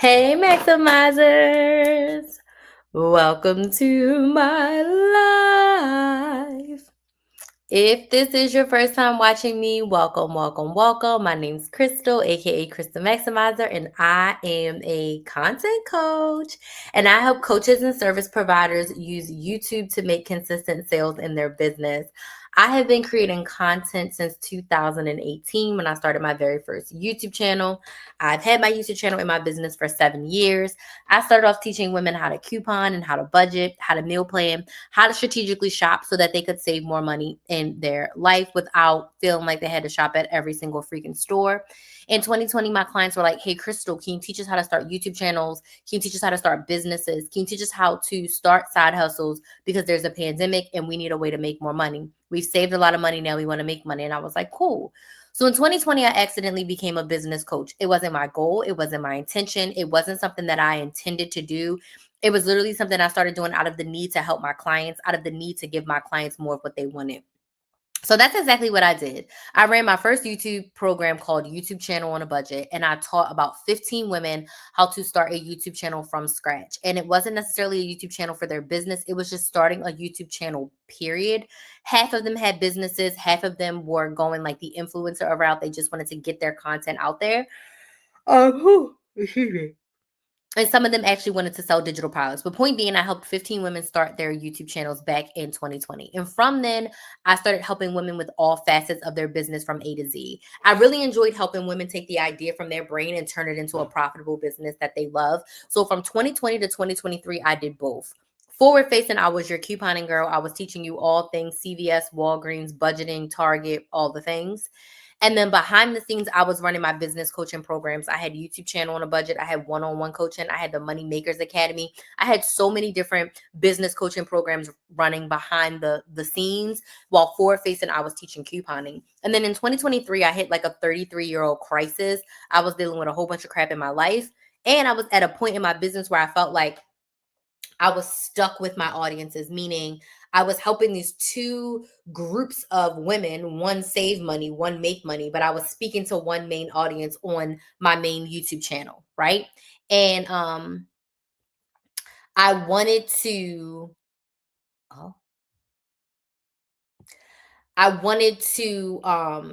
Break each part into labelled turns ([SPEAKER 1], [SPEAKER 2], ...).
[SPEAKER 1] Hey, Maximizers! Welcome to my life. If this is your first time watching me, welcome, welcome, welcome. My name's Crystal, aka Crystal Maximizer, and I am a content coach. And I help coaches and service providers use YouTube to make consistent sales in their business. I have been creating content since 2018 when I started my very first YouTube channel. I've had my YouTube channel in my business for 7 years. I started off teaching women how to coupon and how to budget, how to meal plan, how to strategically shop so that they could save more money in their life without feeling like they had to shop at every single freaking store. In 2020, my clients were like, hey, Crystal, can you teach us how to start YouTube channels? Can you teach us how to start businesses? Can you teach us how to start side hustles? Because there's a pandemic and we need a way to make more money. We've saved a lot of money. Now we want to make money. And I was like, cool. So in 2020, I accidentally became a business coach. It wasn't my goal. It wasn't my intention. It wasn't something that I intended to do. It was literally something I started doing out of the need to help my clients, out of the need to give my clients more of what they wanted. So that's exactly what I did. I ran my first YouTube program called YouTube Channel on a Budget, and I taught about 15 women how to start a YouTube channel from scratch. And it wasn't necessarily a YouTube channel for their business, it was just starting a YouTube channel, period. Half of them had businesses, half of them were going like the influencer route. They just wanted to get their content out there. Excuse me. And some of them actually wanted to sell digital products. But point being, I helped 15 women start their YouTube channels back in 2020. And from then, I started helping women with all facets of their business from A to Z. I really enjoyed helping women take the idea from their brain and turn it into a profitable business that they love. So from 2020 to 2023, I did both. Forward facing, I was your couponing girl. I was teaching you all things CVS, Walgreens, budgeting, Target, all the things. And then behind the scenes, I was running my business coaching programs. I had YouTube channel on a budget. I had one-on-one coaching. I had the Money Makers Academy. I had so many different business coaching programs running behind the scenes while forward facing, I was teaching couponing. And then in 2023, I hit like a 33-year-old crisis. I was dealing with a whole bunch of crap in my life. And I was at a point in my business where I felt like I was stuck with my audiences, meaning I was helping these two groups of women, one save money, one make money, but I was speaking to one main audience on my main YouTube channel, right? And I wanted to oh, I wanted to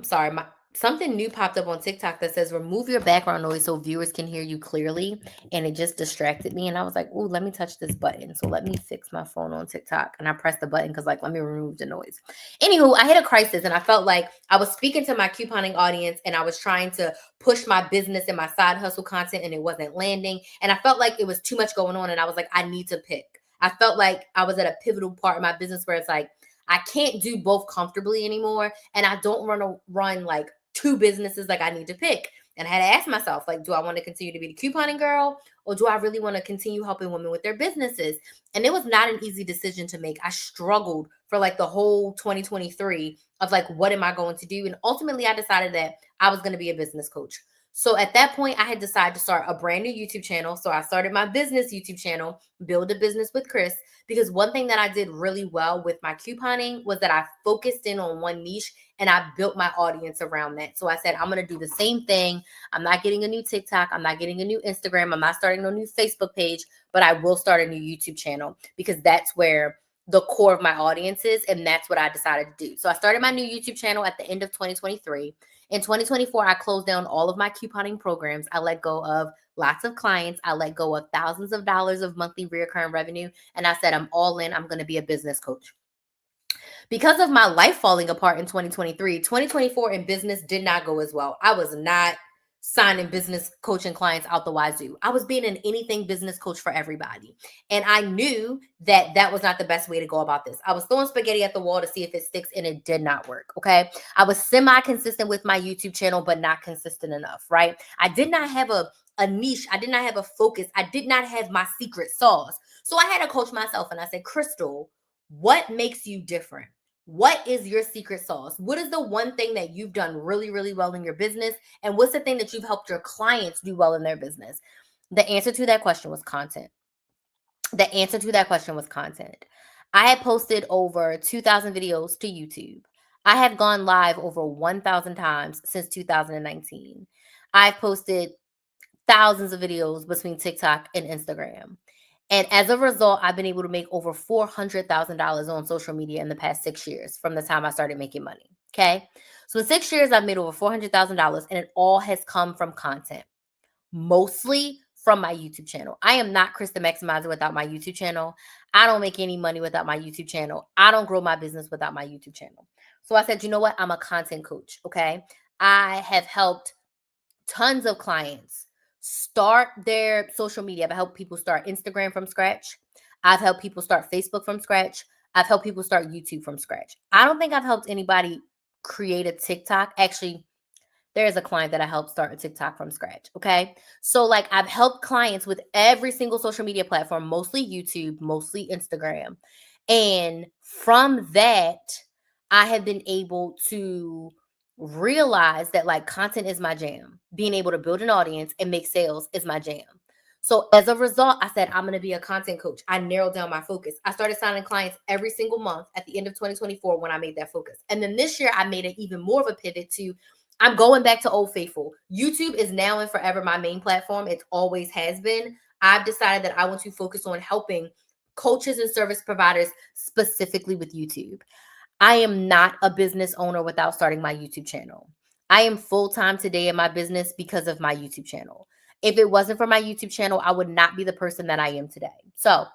[SPEAKER 1] sorry, my something new popped up on TikTok that says remove your background noise so viewers can hear you clearly. And it just distracted me. And I was like, oh, let me touch this button. So let me fix my phone on TikTok. And I pressed the button because like let me remove the noise. Anywho, I hit a crisis and I felt like I was speaking to my couponing audience and I was trying to push my business and my side hustle content and it wasn't landing. And I felt like it was too much going on. And I was like, I need to pick. I felt like I was at a pivotal part of my business where it's like, I can't do both comfortably anymore. And I don't want to run like two businesses. Like I need to pick. And I had to ask myself, like, do I want to continue to be the couponing girl or do I really want to continue helping women with their businesses? And it was not an easy decision to make. I struggled for like the whole 2023 of like, what am I going to do? And ultimately, I decided that I was going to be a business coach. So at that point, I had decided to start a brand new YouTube channel. So I started my business YouTube channel, Build a Business with Chris, because one thing that I did really well with my couponing was that I focused in on one niche and I built my audience around that. So I said, I'm going to do the same thing. I'm not getting a new TikTok. I'm not getting a new Instagram. I'm not starting a new Facebook page, but I will start a new YouTube channel because that's where the core of my audience is. And that's what I decided to do. So I started my new YouTube channel at the end of 2023. In 2024, I closed down all of my couponing programs. I let go of lots of clients. I let go of thousands of dollars of monthly recurring revenue. And I said, I'm all in. I'm going to be a business coach. Because of my life falling apart in 2023, 2024 in business did not go as well. I was not signing business coaching clients out the wazoo. I was being an anything business coach for everybody. And I knew that that was not the best way to go about this. I was throwing spaghetti at the wall to see if it sticks and it did not work. Okay. I was semi-consistent with my YouTube channel, but not consistent enough, right? I did not have a niche. I did not have a focus. I did not have my secret sauce. So I had to coach myself and I said, Crystal, what makes you different? What is your secret sauce? What is the one thing that you've done really, really well in your business? And what's the thing that you've helped your clients do well in their business? The answer to that question was content. The answer to that question was content. I had posted over 2,000 videos to YouTube. I have gone live over 1,000 times since 2019. I've posted thousands of videos between TikTok and Instagram. And as a result, I've been able to make over $400,000 on social media in the past 6 years from the time I started making money. Okay. So in 6 years, I've made over $400,000, and it all has come from content, mostly from my YouTube channel. I am not Krista Maximizer without my YouTube channel. I don't make any money without my YouTube channel. I don't grow my business without my YouTube channel. So I said, you know what? I'm a content coach. Okay. I have helped tons of clients start their social media. I've helped people start Instagram from scratch. I've helped people start Facebook from scratch. I've helped people start YouTube from scratch. I don't think I've helped anybody create a TikTok. Actually, there is a client that I helped start a TikTok from scratch. Okay. So, like, I've helped clients with every single social media platform, mostly YouTube, mostly Instagram. And from that, I have been able to realize that, like, content is my jam. Being able to build an audience and make sales is my jam. So as a result, I said, I'm going to be a content coach. I narrowed down my focus. I started signing clients every single month at the end of 2024 when I made that focus. And then this year, I made it even more of a pivot to, I'm going back to Old Faithful. YouTube is now and forever my main platform. It always has been. I've decided that I want to focus on helping coaches and service providers specifically with YouTube. I am not a business owner without starting my YouTube channel. I am full-time today in my business because of my YouTube channel. If it wasn't for my YouTube channel, I would not be the person that I am today. So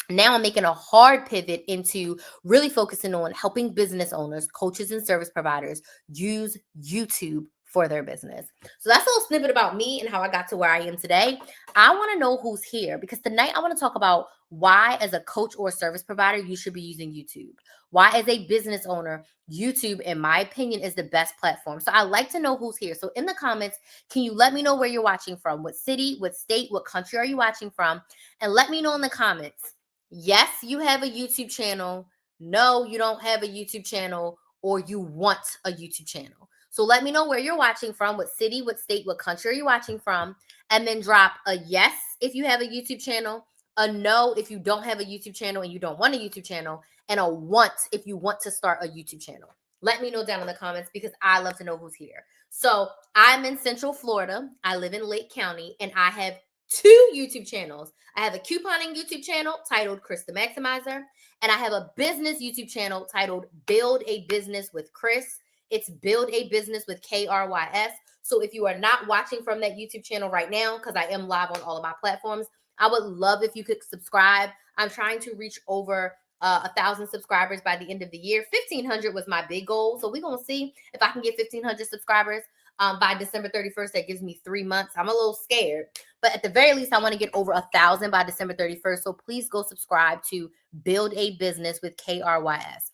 [SPEAKER 1] now I'm making a hard pivot into really focusing on helping business owners, coaches, and service providers use YouTube for their business. So that's a little snippet about me and how I got to where I am today. I want to know who's here because tonight I want to talk about why, as a coach or service provider, you should be using YouTube. Why, as a business owner, YouTube, in my opinion, is the best platform. So I like to know who's here. So in the comments, can you let me know where you're watching from? What city, what state, what country are you watching from? And let me know in the comments. Yes, you have a YouTube channel. No, you don't have a YouTube channel, or you want a YouTube channel. So let me know where you're watching from, what city, what state, what country are you watching from, and then drop a yes if you have a YouTube channel, a no if you don't have a YouTube channel and you don't want a YouTube channel, and a want if you want to start a YouTube channel. Let me know down in the comments because I love to know who's here. So I'm in Central Florida. I live in Lake County, and I have 2 YouTube channels. I have a couponing YouTube channel titled Krista Maximizer, and I have a business YouTube channel titled Build a Business with Chris. It's Build a Business with KRYS. So if you are not watching from that YouTube channel right now, because I am live on all of my platforms, I would love if you could subscribe. I'm trying to reach over 1,000 subscribers by the end of the year. 1,500 was my big goal. So we're going to see if I can get 1,500 subscribers by December 31st. That gives me 3 months. I'm a little scared, but at the very least, I want to get over 1,000 by December 31st. So please go subscribe to Build a Business with KRYS.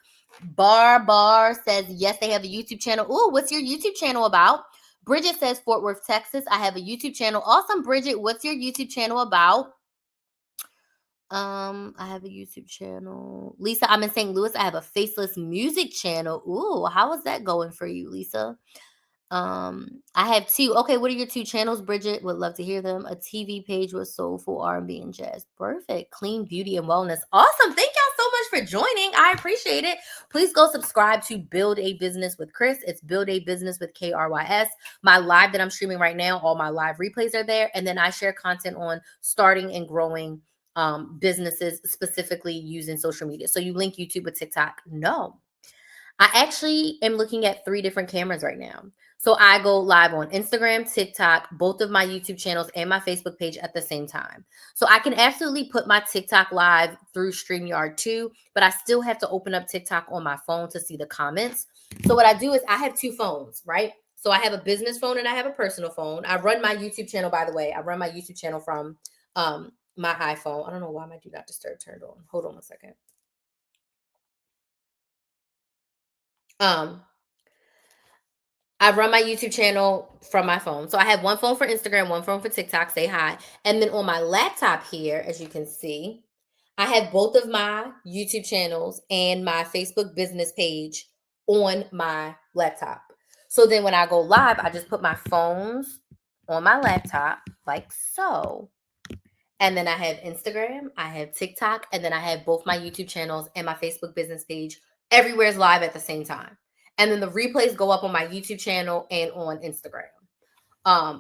[SPEAKER 1] Bar says, yes, they have a YouTube channel. Ooh, what's your YouTube channel about? Bridget says, Fort Worth, Texas. I have a YouTube channel. Awesome, Bridget. What's your YouTube channel about? I have a YouTube channel. Lisa, I'm in St. Louis. I have a faceless music channel. Ooh, how is that going for you, Lisa? I have 2. Okay, what are your 2 channels, Bridget? Would love to hear them. A TV page with soulful R&B and jazz. Perfect. Clean beauty and wellness. Awesome. Thank y'all so much for joining. I appreciate it. Please go subscribe to Build a Business with Chris. It's Build a Business with KRYS. My live that I'm streaming right now, all my live replays are there. And then I share content on starting and growing businesses, specifically using social media. So you link YouTube with TikTok? No. I actually am looking at 3 different cameras right now. So I go live on Instagram, TikTok, both of my YouTube channels, and my Facebook page at the same time. So I can absolutely put my TikTok live through StreamYard too, but I still have to open up TikTok on my phone to see the comments. So what I do is I have 2 phones, right? So I have a business phone and I have a personal phone. I run my YouTube channel, by the way. I run my YouTube channel from my iPhone. I don't know why my Do Not Disturb turned on. Hold on a second. I run my YouTube channel from my phone. So I have 1 phone for Instagram, 1 phone for TikTok, say hi. And then on my laptop here, as you can see, I have both of my YouTube channels and my Facebook business page on my laptop. So then when I go live, I just put my phones on my laptop like so. And then I have Instagram, I have TikTok, and then I have both my YouTube channels and my Facebook business page. Everywhere's live at the same time. And then the replays go up on my YouTube channel and on Instagram.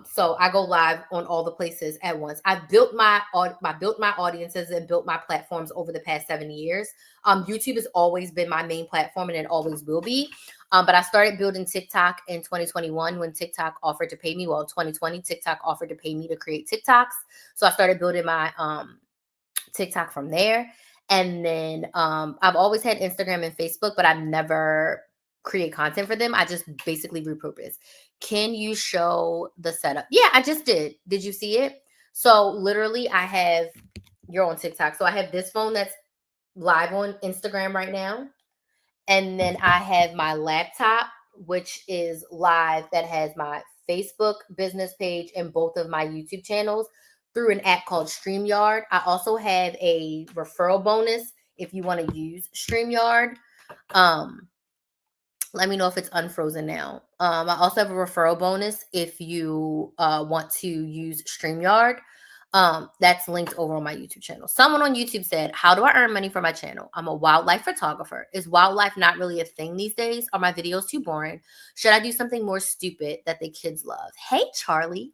[SPEAKER 1] So I go live on all the places at once. I built my audiences and built my platforms over the past 7 years. YouTube has always been my main platform and it always will be. But I started building TikTok in 2021 when TikTok offered to pay me. Well, 2020, TikTok offered to pay me to create TikToks. So I started building my TikTok from there. And then I've always had Instagram and Facebook, but I've never create content for them. I just basically repurpose. Can you show the setup? Yeah, I just did. Did you see it? So literally you're on TikTok. So I have this phone that's live on Instagram right now. And then I have my laptop, which is live, that has my Facebook business page and both of my YouTube channels through an app called StreamYard. I also have a referral bonus if you want to use StreamYard. Let me know if it's unfrozen now. I also have a referral bonus if you want to use StreamYard. That's linked over on my YouTube channel. Someone on YouTube said, how do I earn money for my channel? I'm a wildlife photographer. Is wildlife not really a thing these days? Are my videos too boring? Should I do something more stupid that the kids love? Hey, Charlie.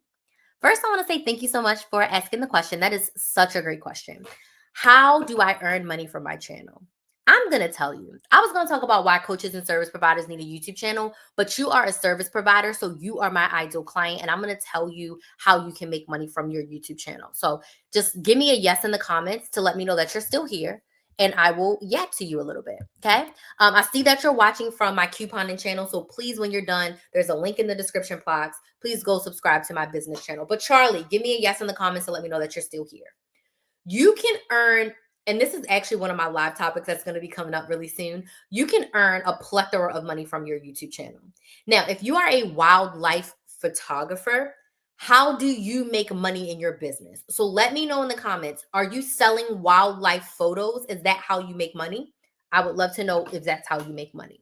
[SPEAKER 1] First, I want to say thank you so much for asking the question. That is such a great question. How do I earn money from my channel? I'm going to tell you. I was going to talk about why coaches and service providers need a YouTube channel, but you are a service provider, so you are my ideal client, and I'm going to tell you how you can make money from your YouTube channel. So just give me a yes in the comments to let me know that you're still here, and I will yap to you a little bit, okay? I see that you're watching from my couponing channel, so please, when you're done, there's a link in the description box. Please go subscribe to my business channel. But Charlie, give me a yes in the comments to let me know that you're still here. You can earn, and this is actually one of my live topics that's going to be coming up really soon. You can earn a plethora of money from your YouTube channel. Now, if you are a wildlife photographer, how do you make money in your business? So let me know in the comments. Are you selling wildlife photos? Is that how you make money? I would love to know if that's how you make money.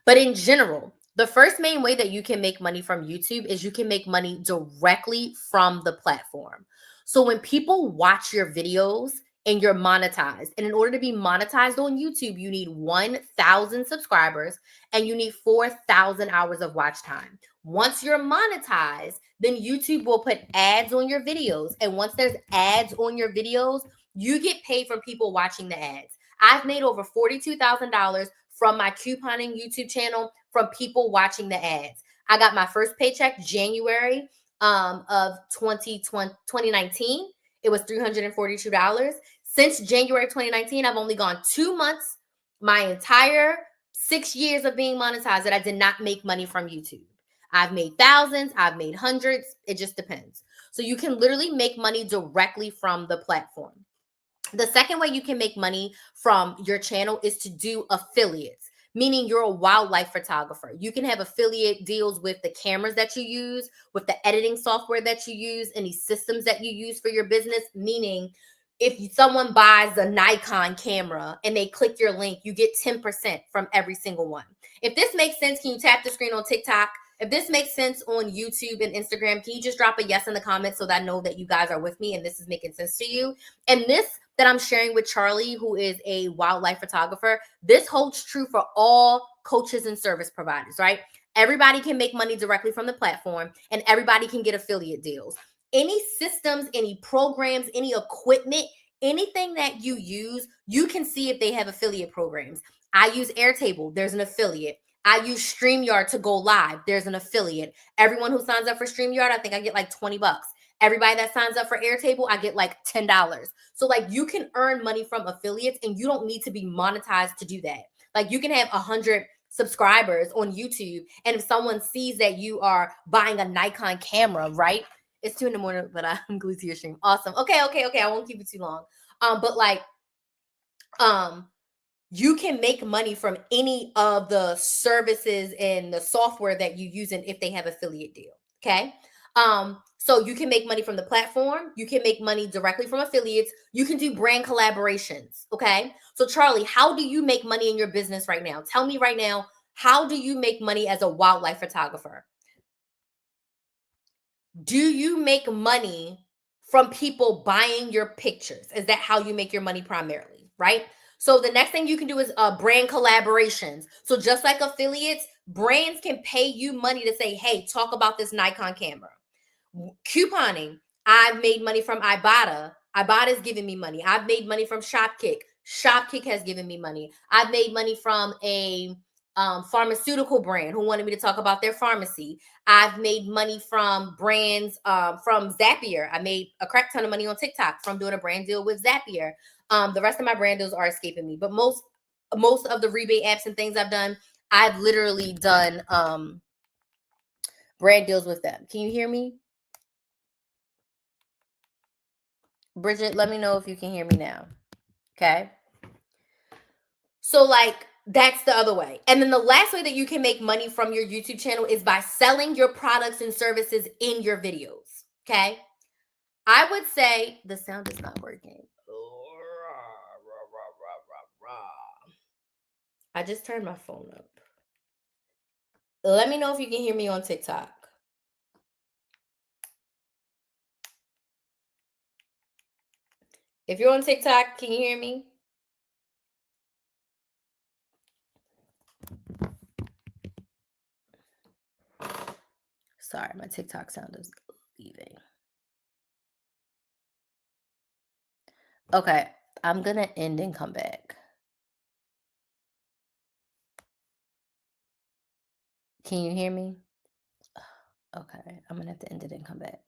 [SPEAKER 1] But in general, the first main way that you can make money from YouTube is you can make money directly from the platform. So when people watch your videos and you're monetized, and in order to be monetized on YouTube, you need 1,000 subscribers and you need 4,000 hours of watch time. Once you're monetized, then YouTube will put ads on your videos. And once there's ads on your videos, you get paid from people watching the ads. I've made over $42,000 from my couponing YouTube channel from people watching the ads. I got my first paycheck January of 2019. It was $342. Since January 2019, I've only gone 2 months, my entire 6 years of being monetized, that I did not make money from YouTube. I've made thousands, I've made hundreds. It just depends. So you can literally make money directly from the platform. The second way you can make money from your channel is to do affiliates, meaning you're a wildlife photographer. You can have affiliate deals with the cameras that you use, with the editing software that you use, any systems that you use for your business, meaning if someone buys a Nikon camera and they click your link, you get 10% from every single one. If this makes sense, can you tap the screen on TikTok? If this makes sense on YouTube and Instagram, can you just drop a yes in the comments so that I know that you guys are with me and this is making sense to you? And this that I'm sharing with Charlie, who is a wildlife photographer, this holds true for all coaches and service providers, right? Everybody can make money directly from the platform and everybody can get affiliate deals. Any systems, any programs, any equipment, anything that you use, you can see if they have affiliate programs. I use Airtable, there's an affiliate. I use StreamYard to go live, there's an affiliate. Everyone who signs up for StreamYard, I think I get like 20 bucks. Everybody that signs up for Airtable, I get like $10. So like you can earn money from affiliates and you don't need to be monetized to do that. Like you can have 100 subscribers on YouTube. And if someone sees that you are buying a Nikon camera, right? It's 2 a.m, but I'm glued to your stream. Awesome. Okay. I won't keep it too long. But like, you can make money from any of the services and the software that you use, and if they have affiliate deal. Okay. So you can make money from the platform. You can make money directly from affiliates. You can do brand collaborations. Okay. So Charlie, how do you make money in your business right now? Tell me right now, how do you make money as a wildlife photographer? Do you make money from people buying your pictures? Is that how you make your money primarily, right? So the next thing you can do is brand collaborations. So just like affiliates, brands can pay you money to say, hey, talk about this Nikon camera. Couponing. I've made money from Ibotta. Ibotta's giving me money. I've made money from Shopkick. Shopkick has given me money. I've made money from a pharmaceutical brand who wanted me to talk about their pharmacy. I've made money from brands, from Zapier. I made a crap ton of money on TikTok from doing a brand deal with Zapier. The rest of my brand deals are escaping me, but most of the rebate apps and things I've done, I've literally done brand deals with them. Can you hear me? Bridget, let me know if you can hear me now. Okay. So like that's the other way. And then the last way that you can make money from your YouTube channel is by selling your products and services in your videos. Okay. I would say the sound is not working. I just turned my phone up. Let me know if you can hear me on TikTok. If you're on TikTok, can you hear me? Sorry, my TikTok sound is leaving. Okay, I'm gonna end and come back. Can you hear me? Okay, I'm gonna have to end it and come back.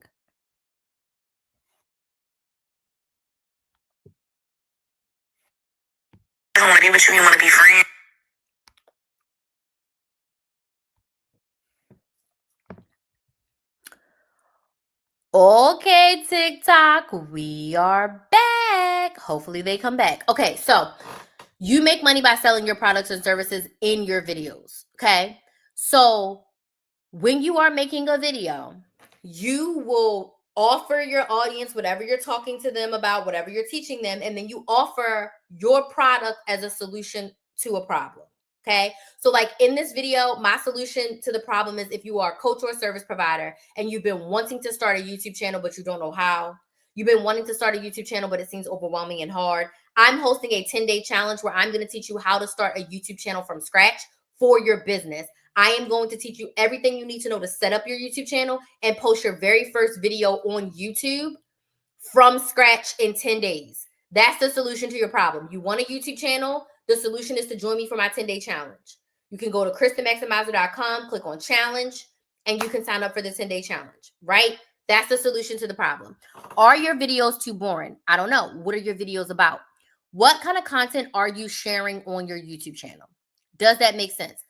[SPEAKER 1] I don't want to be with you. You want to be friends. Okay, TikTok, we are back. Hopefully they come back. Okay, so you make money by selling your products and services in your videos. Okay, so when you are making a video, you will offer your audience whatever you're talking to them about, whatever you're teaching them, and then you offer your product as a solution to a problem. Okay. So, like in this video, my solution to the problem is if you are a coach or a service provider and you've been wanting to start a YouTube channel, but you don't know how, you've been wanting to start a YouTube channel, but it seems overwhelming and hard. I'm hosting a 10-day challenge where I'm going to teach you how to start a YouTube channel from scratch for your business. I am going to teach you everything you need to know to set up your YouTube channel and post your very first video on YouTube from scratch in 10 days. That's the solution to your problem. You want a YouTube channel? The solution is to join me for my 10-day challenge. You can go to KristenMaximizer.com, click on challenge, and you can sign up for the 10-day challenge, right? That's the solution to the problem. Are your videos too boring? I don't know. What are your videos about? What kind of content are you sharing on your YouTube channel? Does that make sense?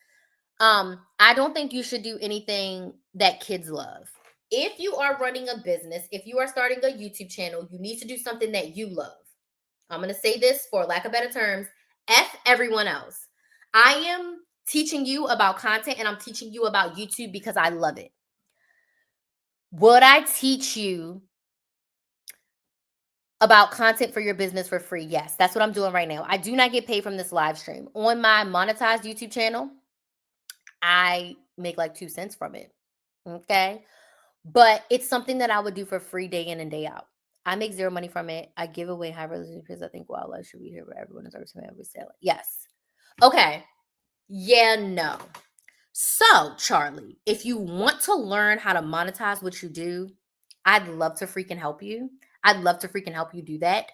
[SPEAKER 1] I don't think you should do anything that kids love. If you are running a business, if you are starting a YouTube channel, you need to do something that you love. I'm going to say this for lack of better terms, F everyone else. I am teaching you about content and I'm teaching you about YouTube because I love it. Would I teach you about content for your business for free? Yes, that's what I'm doing right now. I do not get paid from this live stream. On my monetized YouTube channel, I make like 2 cents from it. Okay. But it's something that I would do for free day in and day out. I make zero money from it. I give away high resolution because I think wildlife should be here where everyone is every we sell it. Yes. Okay. Yeah, no. So, Charlie, if you want to learn how to monetize what you do, I'd love to freaking help you. I'd love to freaking help you do that.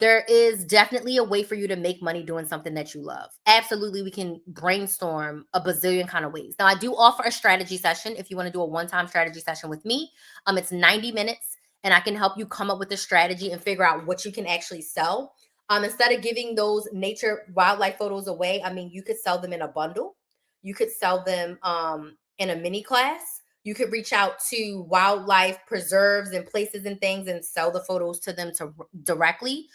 [SPEAKER 1] There is definitely a way for you to make money doing something that you love. Absolutely, we can brainstorm a bazillion kind of ways. Now, I do offer a strategy session if you want to do a one-time strategy session with me. It's 90 minutes, and I can help you come up with a strategy and figure out what you can actually sell. Instead of giving those nature wildlife photos away, I mean, you could sell them in a bundle. You could sell them in a mini class. You could reach out to wildlife preserves and places and things and sell the photos to them directly.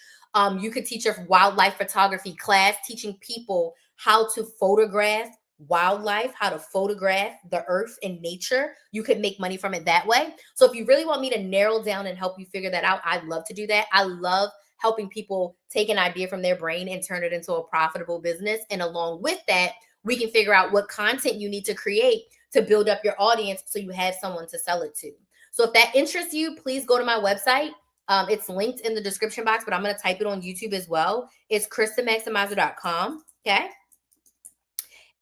[SPEAKER 1] You could teach a wildlife photography class, teaching people how to photograph wildlife, how to photograph the earth and nature. You could make money from it that way. So if you really want me to narrow down and help you figure that out, I'd love to do that. I love helping people take an idea from their brain and turn it into a profitable business. And along with that, we can figure out what content you need to create to build up your audience so you have someone to sell it to. So if that interests you, please go to my website. It's linked in the description box, but I'm going to type it on YouTube as well. It's KristenMaximizer.com. Okay.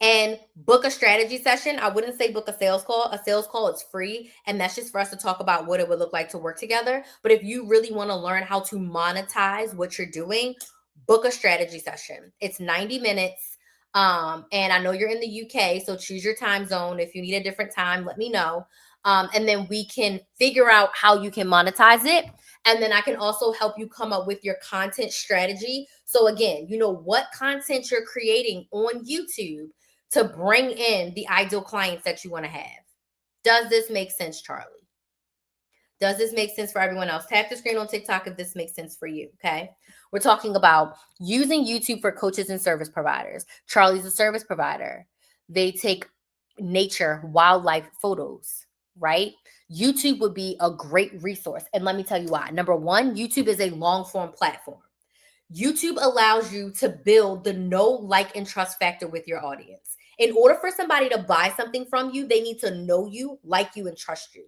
[SPEAKER 1] and book a strategy session. I wouldn't say book a sales call. A sales call is free, and that's just for us to talk about what it would look like to work together. But if you really want to learn how to monetize what you're doing, book a strategy session. It's 90 minutes. And I know you're in the UK, so choose your time zone. If you need a different time, let me know. And then we can figure out how you can monetize it. And then I can also help you come up with your content strategy. So again, you know what content you're creating on YouTube to bring in the ideal clients that you want to have. Does this make sense, Charlie? Does this make sense for everyone else? Tap the screen on TikTok if this makes sense for you, okay? We're talking about using YouTube for coaches and service providers. Charlie's a service provider. They take nature, wildlife photos, right? YouTube would be a great resource. And let me tell you why. Number one, YouTube is a long form platform. YouTube allows you to build the know, like, and trust factor with your audience. In order for somebody to buy something from you, they need to know you, like you, and trust you.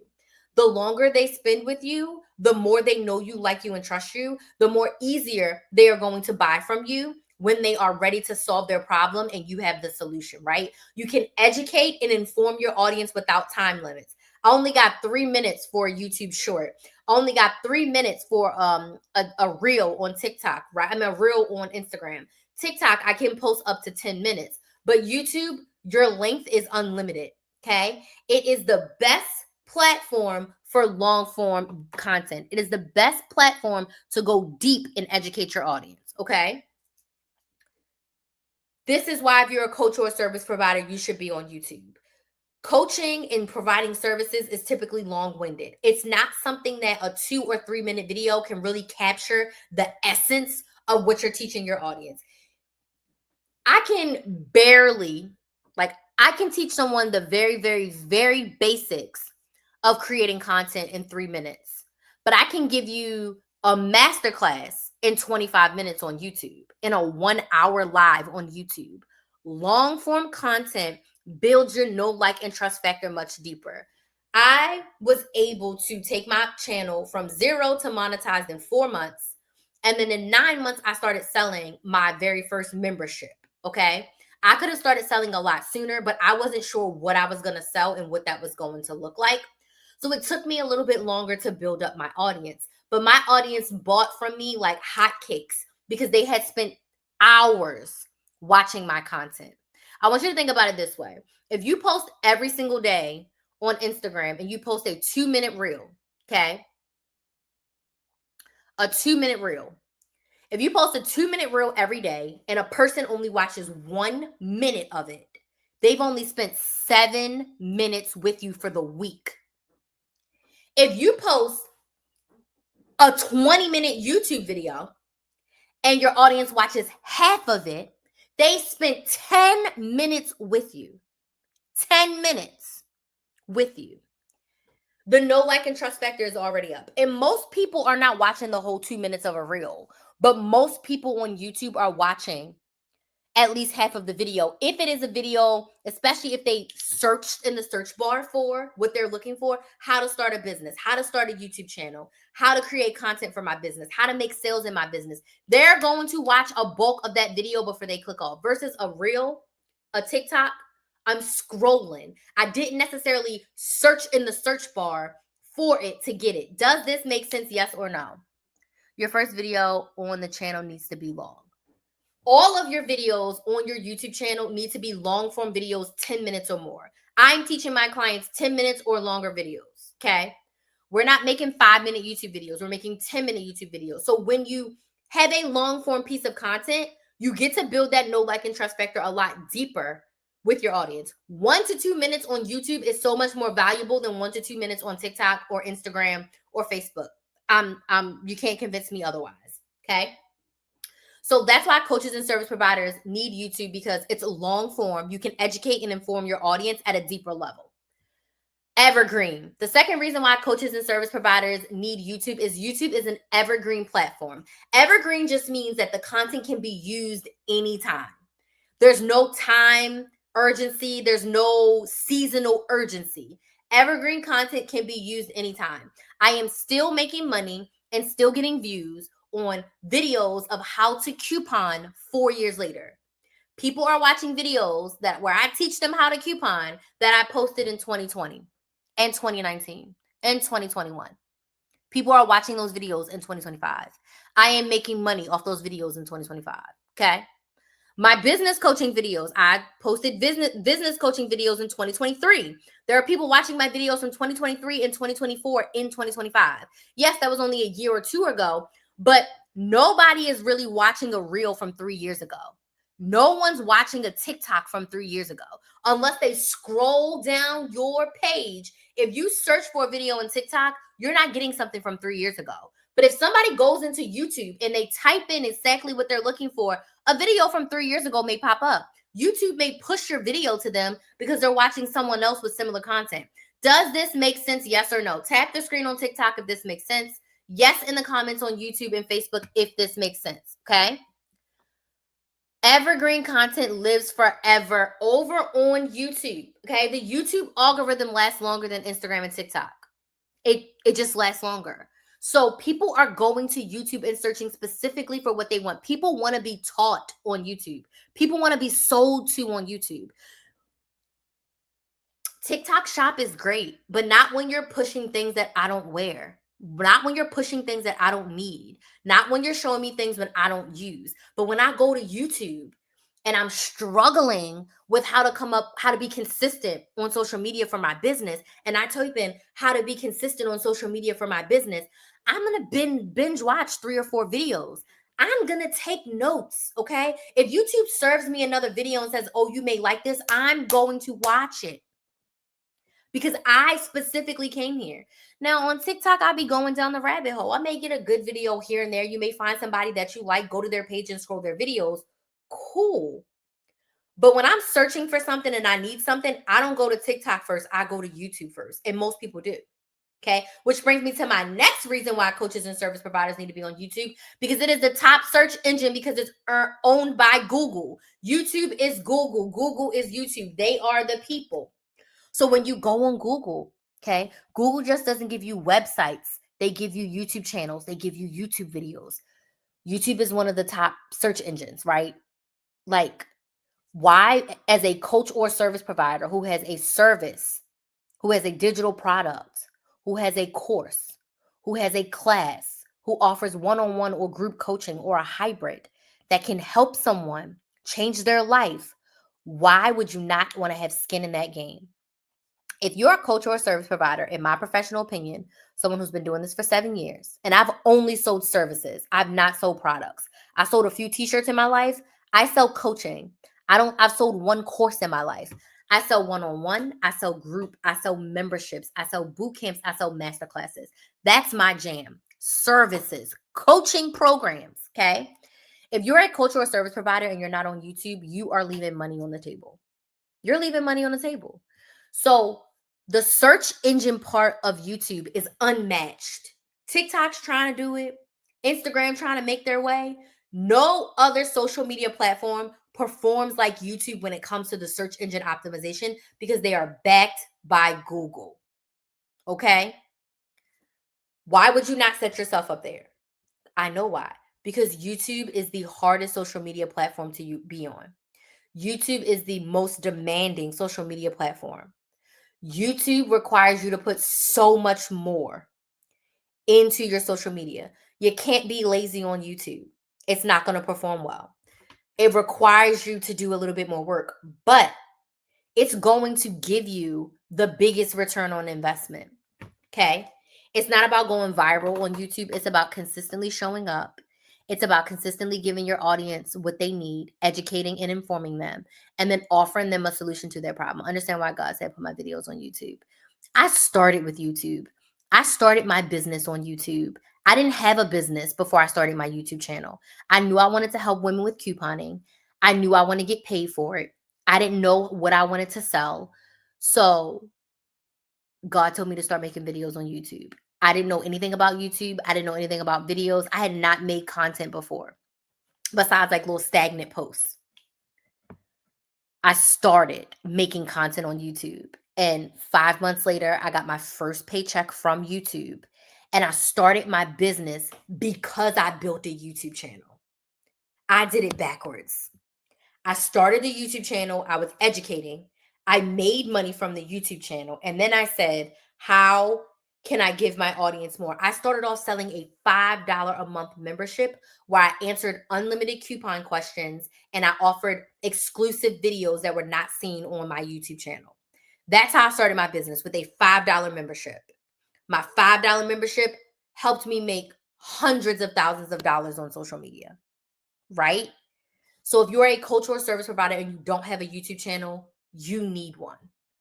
[SPEAKER 1] The longer they spend with you, the more they know you, like you, and trust you, the more easier they are going to buy from you when they are ready to solve their problem and you have the solution, right? You can educate and inform your audience without time limits. I only got 3 minutes for a YouTube short. I only got 3 minutes for a reel on TikTok, right? I mean, a reel on Instagram. TikTok, I can post up to 10 minutes. But YouTube, your length is unlimited, okay? It is the best platform for long form content. It is the best platform to go deep and educate your audience, okay? This is why if you're a coach or a service provider, you should be on YouTube. Coaching and providing services is typically long-winded. It's not something that a 2 or 3 minute video can really capture the essence of what you're teaching your audience. I can barely, I can teach someone the very, very, very basics of creating content in 3 minutes, but I can give you a masterclass in 25 minutes on YouTube, in a 1 hour live on YouTube. Long form content builds your know, like, and trust factor much deeper. I was able to take my channel from 0 to monetized in 4 months. And then in 9 months, I started selling my very first membership. Okay. I could have started selling a lot sooner, but I wasn't sure what I was going to sell and what that was going to look like. So it took me a little bit longer to build up my audience. But my audience bought from me like hotcakes because they had spent hours watching my content. I want you to think about it this way. If you post every single day on Instagram and you post a 2-minute reel, okay? A 2-minute reel. If you post a 2-minute reel every day and a person only watches 1 minute of it, they've only spent 7 minutes with you for the week. If you post a 20-minute YouTube video and your audience watches half of it, they spent 10 minutes with you. 10 minutes with you. The know, like, and trust factor is already up. And most people are not watching the whole 2 minutes of a reel, but most people on YouTube are watching at least half of the video. If it is a video, especially if they searched in the search bar for what they're looking for, how to start a business, how to start a YouTube channel, how to create content for my business, how to make sales in my business, they're going to watch a bulk of that video before they click off. Versus a reel, a TikTok, I'm scrolling. I didn't necessarily search in the search bar for it to get it. Does this make sense? Yes or no? Your first video on the channel needs to be long. All of your videos on your YouTube channel need to be long form videos, 10 minutes or more. I'm teaching my clients 10 minutes or longer videos, okay? We're not making 5-minute YouTube videos. We're making 10-minute YouTube videos. So when you have a long form piece of content, you get to build that know, like, and trust factor a lot deeper with your audience. 1 to 2 minutes on YouTube is so much more valuable than 1 to 2 minutes on TikTok or Instagram or Facebook. You can't convince me otherwise, okay? So that's why coaches and service providers need YouTube, because it's a long form. You can educate and inform your audience at a deeper level. Evergreen. The second reason why coaches and service providers need YouTube is an evergreen platform. Evergreen just means that the content can be used anytime. There's no time urgency. There's no seasonal urgency. Evergreen content can be used anytime. I am still making money and still getting views on videos of how to coupon 4 years later. People are watching videos where I teach them how to coupon that I posted in 2020 and 2019 and 2021. People are watching those videos in 2025. I am making money off those videos in 2025. Okay. My business coaching videos, I posted business coaching videos in 2023. There are people watching my videos from 2023 and 2024 in 2025. Yes, that was only a year or two ago, but nobody is really watching a reel from 3 years ago. No one's watching a TikTok from 3 years ago unless they scroll down your page. If you search for a video on TikTok, you're not getting something from 3 years ago. But if somebody goes into YouTube and they type in exactly what they're looking for, a video from 3 years ago may pop up. YouTube may push your video to them because they're watching someone else with similar content. Does this make sense? Yes or no? Tap the screen on TikTok if this makes sense. Yes in the comments on YouTube and Facebook if this makes sense. Okay. Evergreen content lives forever over on YouTube. Okay. The YouTube algorithm lasts longer than Instagram and TikTok. It just lasts longer. So people are going to YouTube and searching specifically for what they want. People want to be taught on YouTube. People want to be sold to on YouTube. TikTok shop is great, but not when you're pushing things that I don't wear. Not when you're pushing things that I don't need. Not when you're showing me things that I don't use. But when I go to YouTube and I'm struggling with how to be consistent on social media for my business, and I type in how to be consistent on social media for my business, I'm going to binge watch 3 or 4 videos. I'm going to take notes, okay? If YouTube serves me another video and says, oh, you may like this, I'm going to watch it because I specifically came here. Now on TikTok, I'll be going down the rabbit hole. I may get a good video here and there. You may find somebody that you like, go to their page and scroll their videos. Cool. But when I'm searching for something and I need something, I don't go to TikTok first. I go to YouTube first. And most people do. Okay. Which brings me to my next reason why coaches and service providers need to be on YouTube, because it is the top search engine because it's owned by Google. YouTube is Google. Google is YouTube. They are the people. So when you go on Google, okay, Google just doesn't give you websites. They give you YouTube channels. They give you YouTube videos. YouTube is one of the top search engines, right? Like, why, as a coach or service provider who has a service, who has a digital product, who has a course, who has a class, who offers one-on-one or group coaching or a hybrid that can help someone change their life, why would you not want to have skin in that game? If you're a coach or a service provider, in my professional opinion, someone who's been doing this for 7 years, and I've only sold services, I've not sold products. I sold a few t-shirts in my life. I sell coaching. I've sold one course in my life. I sell one-on-one, I sell group, I sell memberships, I sell boot camps, I sell masterclasses. That's my jam. Services, coaching programs, okay? If you're a coach or a service provider and you're not on YouTube, you are leaving money on the table. You're leaving money on the table. So the search engine part of YouTube is unmatched. TikTok's trying to do it. Instagram trying to make their way. No other social media platform performs like YouTube when it comes to the search engine optimization because they are backed by Google. Okay? Why would you not set yourself up there? I know why. Because YouTube is the hardest social media platform to be on. YouTube is the most demanding social media platform. YouTube requires you to put so much more into your social media. You can't be lazy on YouTube. It's not going to perform well. It requires you to do a little bit more work, but it's going to give you the biggest return on investment. Okay? It's not about going viral on YouTube. It's about consistently showing up. It's about consistently giving your audience what they need, educating and informing them, and then offering them a solution to their problem. Understand why God said put my videos on YouTube. I started with YouTube. I started my business on YouTube. I didn't have a business before I started my YouTube channel. I knew I wanted to help women with couponing. I knew I wanted to get paid for it. I didn't know what I wanted to sell. So God told me to start making videos on YouTube. I didn't know anything about YouTube. I didn't know anything about videos. I had not made content before, besides like little stagnant posts. I started making content on YouTube. And 5 months later, I got my first paycheck from YouTube. And I started my business because I built a YouTube channel. I did it backwards. I started the YouTube channel. I was educating. I made money from the YouTube channel. And then I said, how can I give my audience more? I started off selling a $5 a month membership where I answered unlimited coupon questions and I offered exclusive videos that were not seen on my YouTube channel. That's how I started my business, with a $5 membership. My $5 membership helped me make hundreds of thousands of dollars on social media, right? So if you're a cultural service provider and you don't have a YouTube channel, you need one.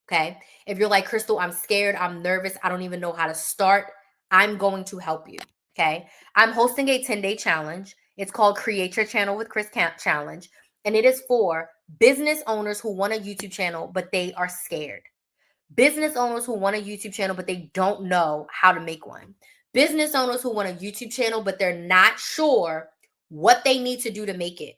[SPEAKER 1] Okay. If you're like, Crystal, I'm scared, I'm nervous, I don't even know how to start, I'm going to help you. Okay. I'm hosting a 10-day challenge. It's called Create Your Channel with Chris Challenge. And it is for business owners who want a YouTube channel, but they are scared. Business owners who want a YouTube channel, but they don't know how to make one. Business owners who want a YouTube channel, but they're not sure what they need to do to make it.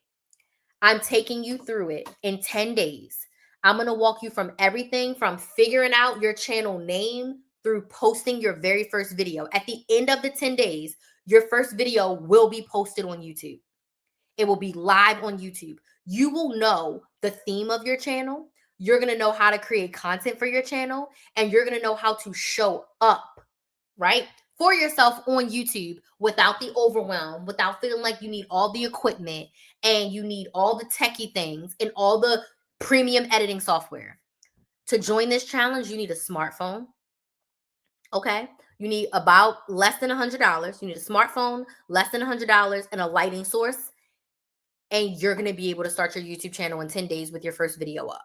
[SPEAKER 1] I'm taking you through it in 10 days. I'm going to walk you from everything from figuring out your channel name through posting your very first video. At the end of the 10 days, your first video will be posted on YouTube. It will be live on YouTube. You will know the theme of your channel. You're going to know how to create content for your channel, and you're going to know how to show up, right, for yourself on YouTube without the overwhelm, without feeling like you need all the equipment and you need all the techie things and all the premium editing software. To join this challenge, you need a smartphone. Okay. You need about less than $100. You need a smartphone, less than $100, and a lighting source. And you're going to be able to start your YouTube channel in 10 days with your first video up.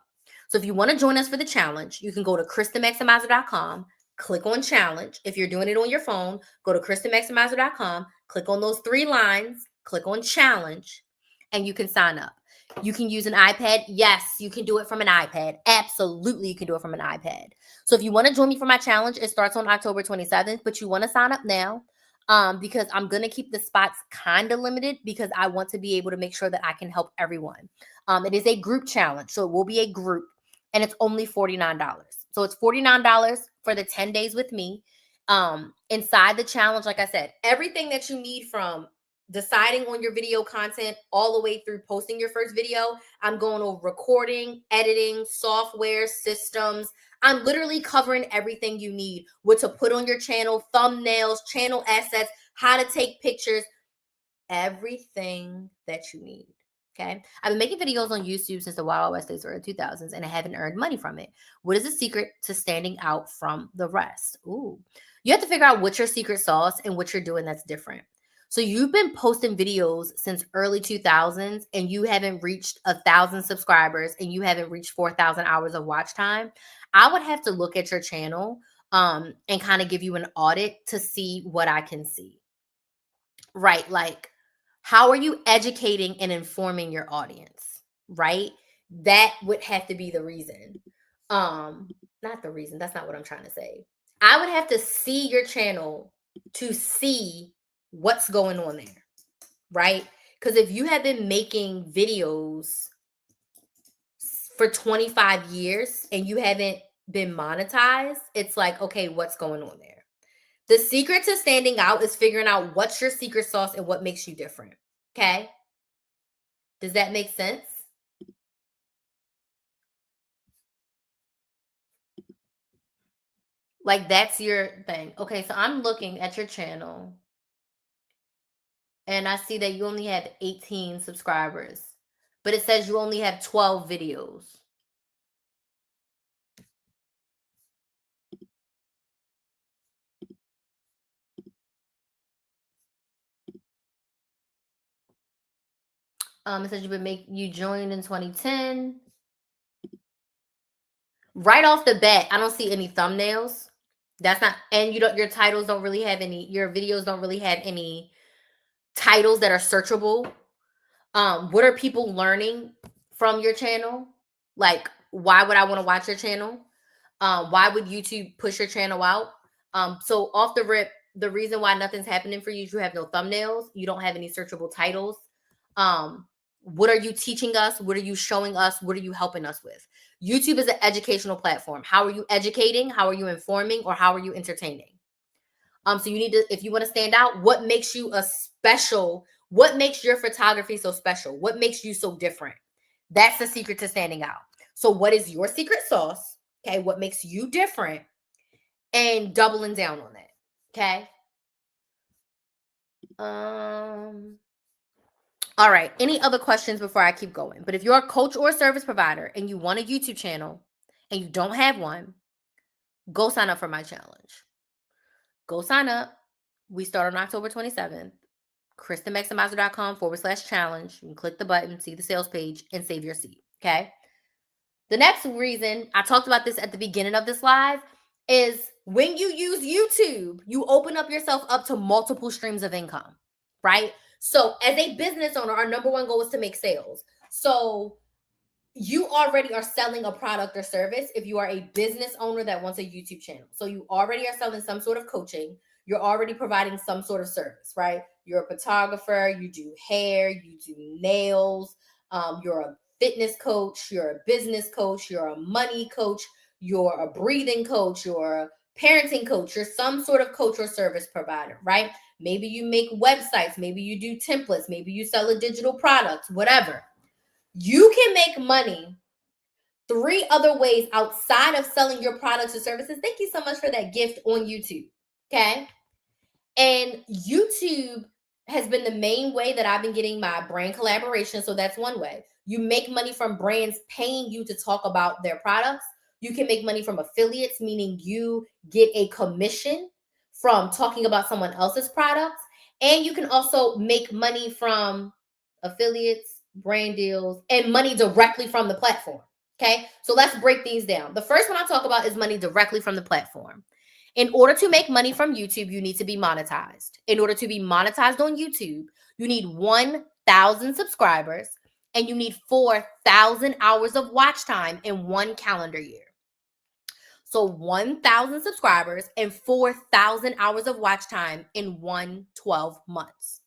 [SPEAKER 1] So if you want to join us for the challenge, you can go to KristenMaximizer.com, click on challenge. If you're doing it on your phone, go to KristenMaximizer.com, click on those 3 lines, click on challenge, and you can sign up. You can use an iPad. Yes, you can do it from an iPad. Absolutely, you can do it from an iPad. So if you want to join me for my challenge, it starts on October 27th, but you want to sign up now. Because I'm going to keep the spots kind of limited because I want to be able to make sure that I can help everyone. It is a group challenge, so it will be a group, and it's only $49. So it's $49 for the 10 days with me. Inside the challenge, like I said, everything that you need from deciding on your video content all the way through posting your first video, I'm going over recording, editing, software, systems. I'm literally covering everything you need, what to put on your channel, thumbnails, channel assets, how to take pictures, everything that you need. Okay. I've been making videos on YouTube since the Wild West days, early 2000s, and I haven't earned money from it. What is the secret to standing out from the rest? Ooh, you have to figure out what's your secret sauce and what you're doing that's different. So you've been posting videos since early 2000s and you haven't reached 1,000 subscribers and you haven't reached 4,000 hours of watch time. I would have to look at your channel and kind of give you an audit to see what I can see. Right? Like, how are you educating and informing your audience? Right? That would have to be the reason. Not the reason. That's not what I'm trying to say. I would have to see your channel to see what's going on there, right? Because if you have been making videos for 25 years and you haven't been monetized, it's like, okay, what's going on there? The secret to standing out is figuring out what's your secret sauce and what makes you different. Okay? Does that make sense? Like, that's your thing. Okay, so I'm looking at your channel and I see that you only have 18 subscribers, but it says you only have 12 videos. It says you joined in 2010. Right off the bat, I don't see any thumbnails. That's not, and your titles don't really have any, your videos don't really have any titles that are searchable. What are people learning from your channel? Like, why would I want to watch your channel? Why would YouTube push your channel out? So off the rip, the reason why nothing's happening for you is you have no thumbnails, you don't have any searchable titles. What are you teaching us? What are you showing us? What are you helping us with? YouTube is an educational platform. How are you educating? How are you informing? Or how are you entertaining? So you need to, if you want to stand out, what makes you a special? What makes your photography so special? What makes you so different? That's the secret to standing out. So what is your secret sauce? Okay, what makes you different? And doubling down on that. Okay. All right. Any other questions before I keep going? But if you're a coach or a service provider and you want a YouTube channel and you don't have one, go sign up for my challenge. Go sign up. We start on October 27th. KristenMaximizer.com/challenge. You can click the button, see the sales page, and save your seat. Okay. The next reason I talked about this at the beginning of this live is when you use YouTube, you open up yourself up to multiple streams of income, right? So, as a business owner, our number one goal is to make sales. So, you already are selling a product or service if you are a business owner that wants a YouTube channel. So, you already are selling some sort of coaching. You're already providing some sort of service, right? You're a photographer, you do hair, you do nails, you're a fitness coach, you're a business coach, you're a money coach, you're a breathing coach, you're a parenting coach, you're some sort of coach or service provider, right? Maybe you make websites, maybe you do templates, maybe you sell a digital product, whatever. You can make money 3 other ways outside of selling your products or services. Thank you so much for that gift on YouTube. Okay. And YouTube has been the main way that I've been getting my brand collaboration. So that's one way. You make money from brands paying you to talk about their products. You can make money from affiliates, meaning you get a commission from talking about someone else's products. And you can also make money from affiliates, brand deals, and money directly from the platform. Okay. So let's break these down. The first one I'll talk about is money directly from the platform. In order to make money from YouTube, you need to be monetized. In order to be monetized on YouTube, you need 1,000 subscribers and you need 4,000 hours of watch time in 1 calendar year. So 1,000 subscribers and 4,000 hours of watch time in 12 months.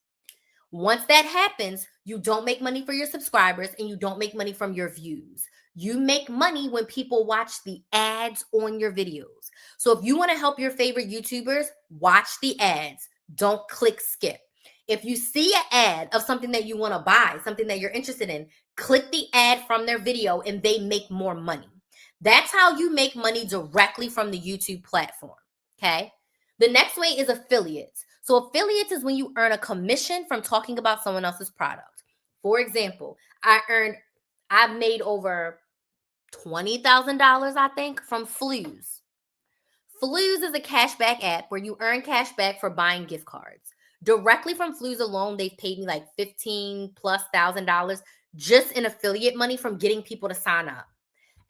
[SPEAKER 1] Once that happens, you don't make money for your subscribers and you don't make money from your views. You make money when people watch the ads on your videos. So if you want to help your favorite YouTubers, watch the ads. Don't click skip. If you see an ad of something that you want to buy, something that you're interested in, click the ad from their video and they make more money. That's how you make money directly from the YouTube platform. Okay. The next way is affiliates. So affiliates is when you earn a commission from talking about someone else's product. For example, I've made over $20,000, I think, from Flues. Flues is a cashback app where you earn cash back for buying gift cards. Directly from Flues alone, they've paid me like $15,000+ just in affiliate money from getting people to sign up.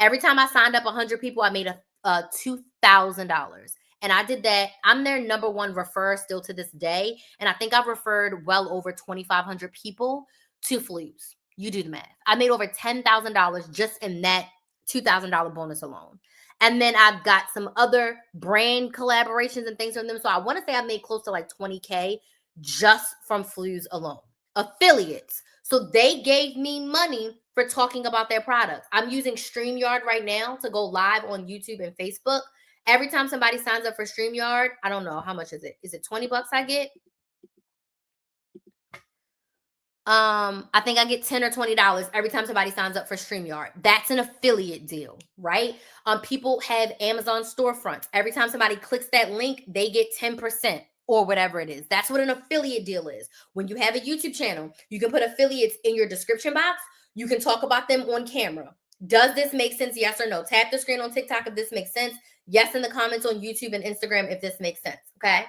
[SPEAKER 1] Every time I signed up 100 people, I made a $2,000. And I did that. I'm their number one referrer still to this day. And I think I've referred well over 2,500 people to Flues. You do the math. I made over $10,000 just in that $2,000 bonus alone. And then I've got some other brand collaborations and things from them. So I want to say I made close to like 20K just from Flues alone. Affiliates. So they gave me money for talking about their products. I'm using StreamYard right now to go live on YouTube and Facebook. Every time somebody signs up for StreamYard, I don't know, how much is it? Is it $20 I get? I think I get $10 or $20 every time somebody signs up for StreamYard. That's an affiliate deal, right? People have Amazon storefronts. Every time somebody clicks that link, they get 10% or whatever it is. That's what an affiliate deal is. When you have a YouTube channel, you can put affiliates in your description box. You can talk about them on camera. Does this make sense? Yes or no? Tap the screen on TikTok if this makes sense. Yes in the comments on YouTube and Instagram if this makes sense, okay?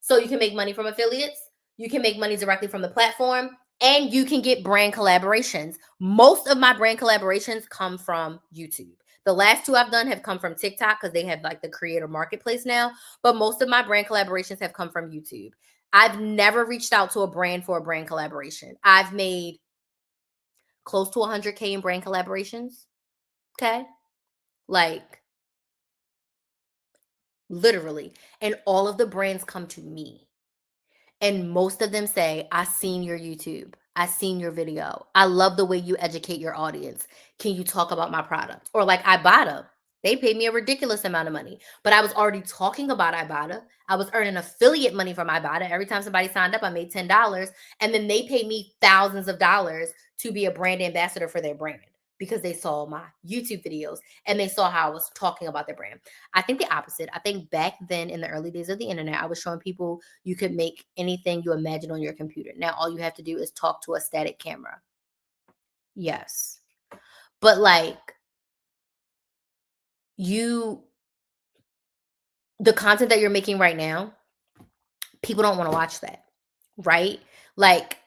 [SPEAKER 1] So you can make money from affiliates. You can make money directly from the platform. And you can get brand collaborations. Most of my brand collaborations come from YouTube. The last 2 I've done have come from TikTok because they have like the creator marketplace now. But most of my brand collaborations have come from YouTube. I've never reached out to a brand for a brand collaboration. I've made close to 100K in brand collaborations. Okay. Like literally. And all of the brands come to me. And most of them say, I seen your YouTube. I seen your video. I love the way you educate your audience. Can you talk about my product? Or like Ibotta. They paid me a ridiculous amount of money, but I was already talking about Ibotta. I was earning affiliate money from Ibotta. Every time somebody signed up, I made $10. And then they paid me thousands of dollars to be a brand ambassador for their brand. because they saw my YouTube videos and they saw how I was talking about their brand. I think the opposite. I think back then in the early days of the internet, I was showing people you could make anything you imagine on your computer. Now all you have to do is talk to a static camera. Yes. But like you the content that you're making right now, people don't want to watch that, right? Like,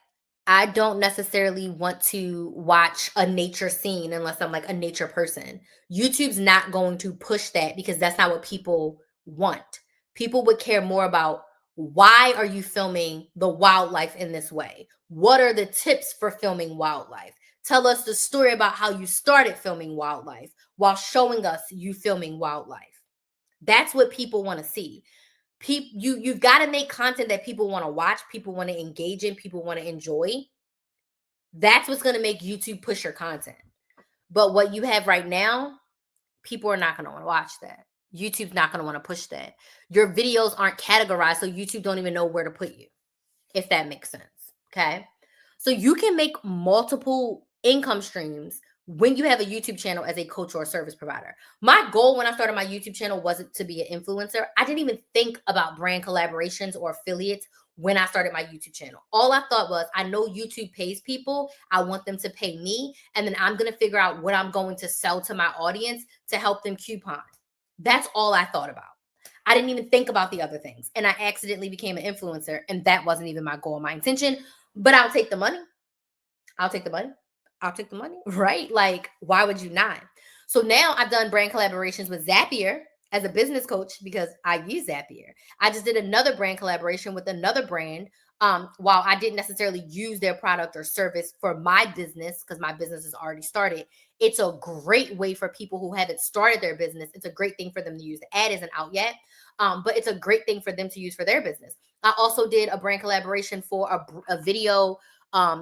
[SPEAKER 1] I don't necessarily want to watch a nature scene unless I'm like a nature person. YouTube's not going to push that because that's not what people want. People would care more about why are you filming the wildlife in this way? What are the tips for filming wildlife? Tell us the story about how you started filming wildlife while showing us you filming wildlife. That's what people want to see. You've got to make content that people want to watch, people want to engage in, people want to enjoy. That's what's going to make YouTube push your content. But what you have right now, people are not going to want to watch that. YouTube's not going to want to push that. Your videos aren't categorized, so YouTube don't even know where to put you, if that makes sense. Okay. So you can make multiple income streams when you have a YouTube channel as a coach or a service provider. My goal when I started my YouTube channel wasn't to be an influencer. I didn't even think about brand collaborations or affiliates when I started my YouTube channel. All I thought was, I know YouTube pays people. I want them to pay me. And then I'm going to figure out what I'm going to sell to my audience to help them coupon. That's all I thought about. I didn't even think about the other things. And I accidentally became an influencer. And that wasn't even my goal, my intention. But I'll take the money. I'll take the money. I'll take the money, right? Like, why would you not? So now I've done brand collaborations with Zapier as a business coach because I use Zapier. I just did another brand collaboration with another brand. While I didn't necessarily use their product or service for my business because my business is already started, it's a great way for people who haven't started their business. It's a great thing for them to use. The ad isn't out yet, but it's a great thing for them to use for their business. I also did a brand collaboration for a video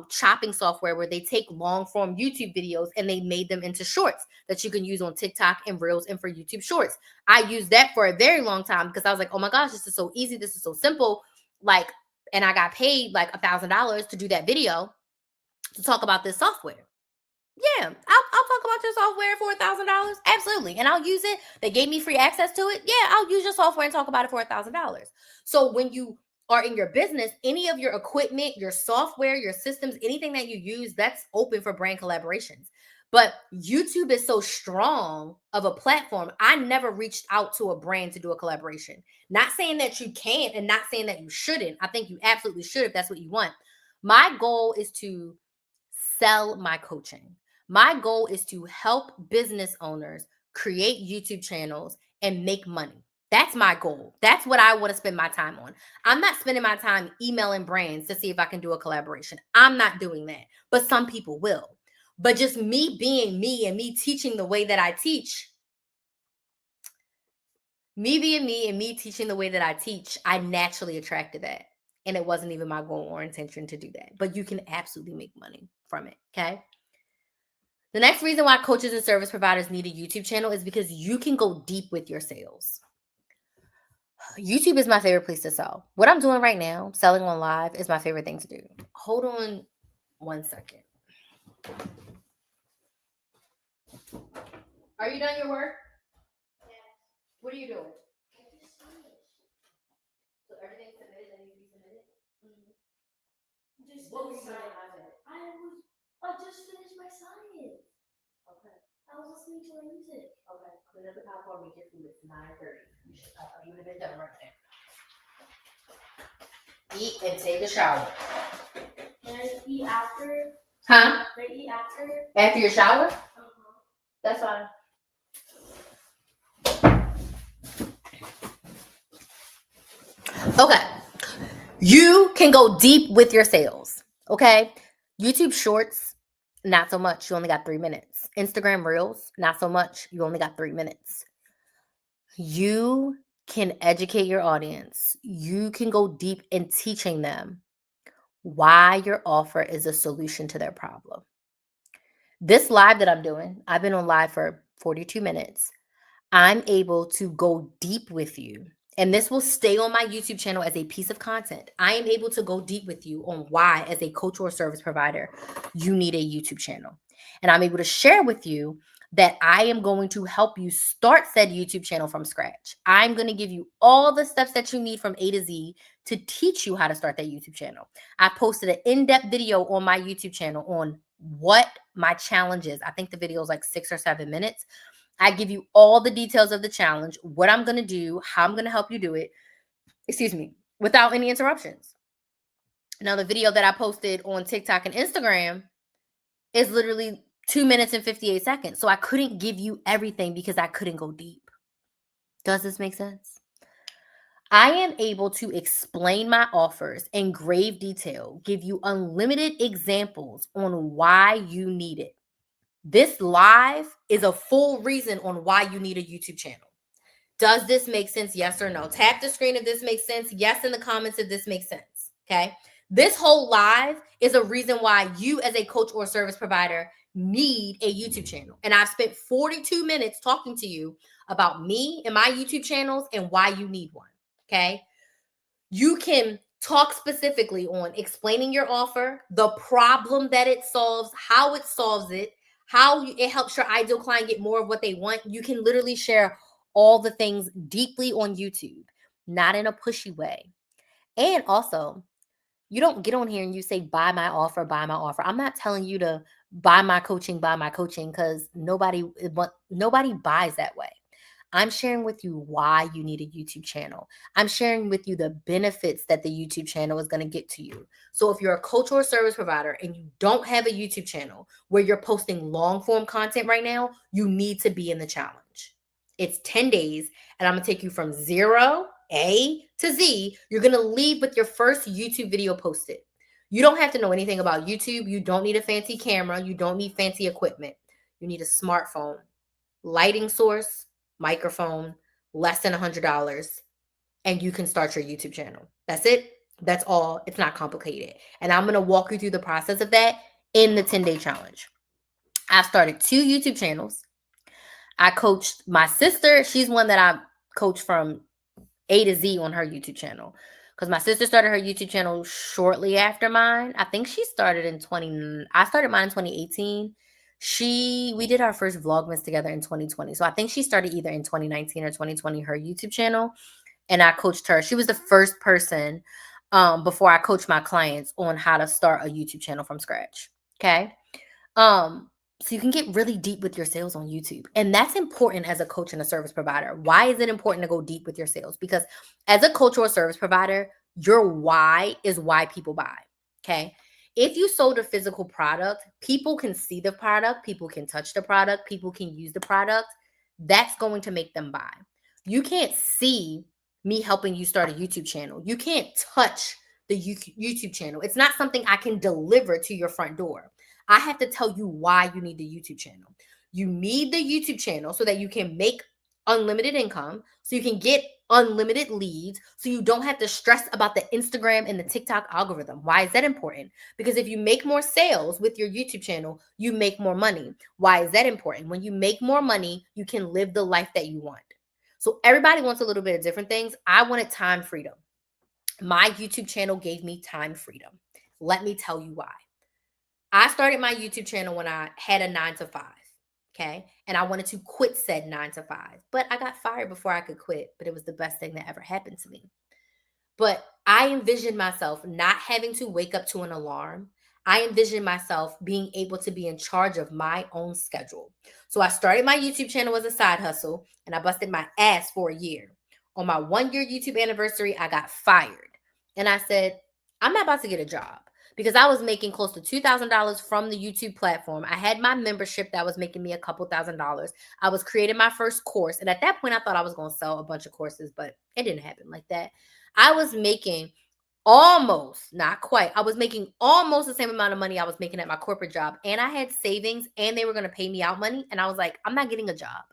[SPEAKER 1] chopping software where they take long form YouTube videos and they made them into shorts that you can use on TikTok and Reels and for YouTube Shorts. I used that for a very long time because I was like, oh my gosh, this is so easy. This is so simple. Like, and I got paid like $1,000 to do that video to talk about this software. Yeah, I'll talk about your software for $1,000. Absolutely. And I'll use it. They gave me free access to it. Yeah, I'll use your software and talk about it for $1,000. So when you are in your business, any of your equipment, your software, your systems, anything that you use, that's open for brand collaborations. But YouTube is so strong of a platform. I never reached out to a brand to do a collaboration. Not saying that you can't and not saying that you shouldn't. I think you absolutely should if that's what you want. My goal is to sell my coaching. My goal is to help business owners create YouTube channels and make money. That's my goal. That's what I want to spend my time on. I'm not spending my time emailing brands to see if I can do a collaboration. I'm not doing that, but some people will. But just me being me and me teaching the way that I teach, me being me and me teaching the way that I teach, I naturally attracted that. And it wasn't even my goal or intention to do that. But you can absolutely make money from it. Okay. The next reason why coaches and service providers need a YouTube channel is because you can go deep with your sales. YouTube is my favorite place to sell. What I'm doing right now, selling on live, is my favorite thing to do. Hold on one second. Are you done your work? Yeah. What are you doing? So everything's submitted that needs to be submitted?
[SPEAKER 2] Just
[SPEAKER 1] What were you
[SPEAKER 2] finished
[SPEAKER 1] doing
[SPEAKER 2] science.
[SPEAKER 1] live?
[SPEAKER 2] I just finished my science.
[SPEAKER 1] Okay.
[SPEAKER 2] I was listening to my music.
[SPEAKER 1] Okay. Clean up the top for me. Get food. It's 9:30. You would have been done right there. Eat and take a shower.
[SPEAKER 2] Can I eat after?
[SPEAKER 1] Huh?
[SPEAKER 2] Can I eat after?
[SPEAKER 1] After your shower?
[SPEAKER 2] Uh-huh.
[SPEAKER 1] That's fine. Okay. You can go deep with your sales. Okay. YouTube Shorts, not so much. You only got 3 minutes. Instagram Reels, not so much. You only got 3 minutes. You can educate your audience. You can go deep in teaching them why your offer is a solution to their problem. This live that I'm doing, I've been on live for 42 minutes. I'm able to go deep with you and this will stay on my YouTube channel as a piece of content. I am able to go deep with you on why, as a coach or service provider, you need a YouTube channel. And I'm able to share with you that I am going to help you start said YouTube channel from scratch. I'm going to give you all the steps that you need from A to Z to teach you how to start that YouTube channel. I posted an in-depth video on my YouTube channel on what my challenge is. I think the video is like 6 or 7 minutes. I give you all the details of the challenge, what I'm going to do, how I'm going to help you do it, without any interruptions. Now, the video that I posted on TikTok and Instagram is literally 2 minutes and 58 seconds. So I couldn't give you everything because I couldn't go deep. Does this make sense? I am able to explain my offers in grave detail, give you unlimited examples on why you need it. This live is a full reason on why you need a YouTube channel. Does this make sense? Yes or no? Tap the screen if this makes sense. Yes in the comments if this makes sense. Okay. This whole live is a reason why you, as a coach or service provider, need a YouTube channel. And I've spent 42 minutes talking to you about me and my YouTube channels and why you need one. Okay. You can talk specifically on explaining your offer, the problem that it solves, how it solves it, how it helps your ideal client get more of what they want. You can literally share all the things deeply on YouTube, not in a pushy way. And also, you don't get on here and you say, buy my offer, buy my offer. I'm not telling you to buy my coaching, because nobody buys that way. I'm sharing with you why you need a YouTube channel. I'm sharing with you the benefits that the YouTube channel is going to get to you. So if you're a coach or service provider and you don't have a YouTube channel where you're posting long form content right now, you need to be in the challenge. It's 10 days and I'm going to take you from zero, A to Z. You're going to leave with your first YouTube video posted. You don't have to know anything about YouTube. You don't need a fancy camera. You don't need fancy equipment. You need a smartphone, lighting source, microphone, less than $100, and you can start your YouTube channel. That's it. That's all. It's not complicated. And I'm going to walk you through the process of that in the 10-day challenge. I've started 2 YouTube channels. I coached my sister. She's one that I coach from A to Z on her YouTube channel. Because my sister started her YouTube channel shortly after mine. I think she started I started mine in 2018. We did our first Vlogmas together in 2020. So I think she started either in 2019 or 2020, her YouTube channel. And I coached her. She was the first person before I coached my clients on how to start a YouTube channel from scratch. Okay. So you can get really deep with your sales on YouTube. And that's important as a coach and a service provider. Why is it important to go deep with your sales? Because as a coach or a service provider, your why is why people buy. Okay. If you sold a physical product, people can see the product, people can touch the product, people can use the product. That's going to make them buy. You can't see me helping you start a YouTube channel. You can't touch the YouTube channel. It's not something I can deliver to your front door. I have to tell you why you need the YouTube channel. You need the YouTube channel so that you can make unlimited income, so you can get unlimited leads, so you don't have to stress about the Instagram and the TikTok algorithm. Why is that important? Because if you make more sales with your YouTube channel, you make more money. Why is that important? When you make more money, you can live the life that you want. So everybody wants a little bit of different things. I wanted time freedom. My YouTube channel gave me time freedom. Let me tell you why. I started my YouTube channel when I had a 9 to 5. Okay. And I wanted to quit said 9 to 5, but I got fired before I could quit. But it was the best thing that ever happened to me. But I envisioned myself not having to wake up to an alarm. I envisioned myself being able to be in charge of my own schedule. So I started my YouTube channel as a side hustle and I busted my ass for a year. On my 1-year YouTube anniversary, I got fired. And I said, I'm not about to get a job because I was making close to $2,000 from the YouTube platform. I had my membership that was making me a couple $1,000s. I was creating my first course. And at that point, I thought I was going to sell a bunch of courses, but it didn't happen like that. I was making almost, not quite, I was making almost the same amount of money I was making at my corporate job. And I had savings and they were going to pay me out money. And I was like, I'm not getting a job.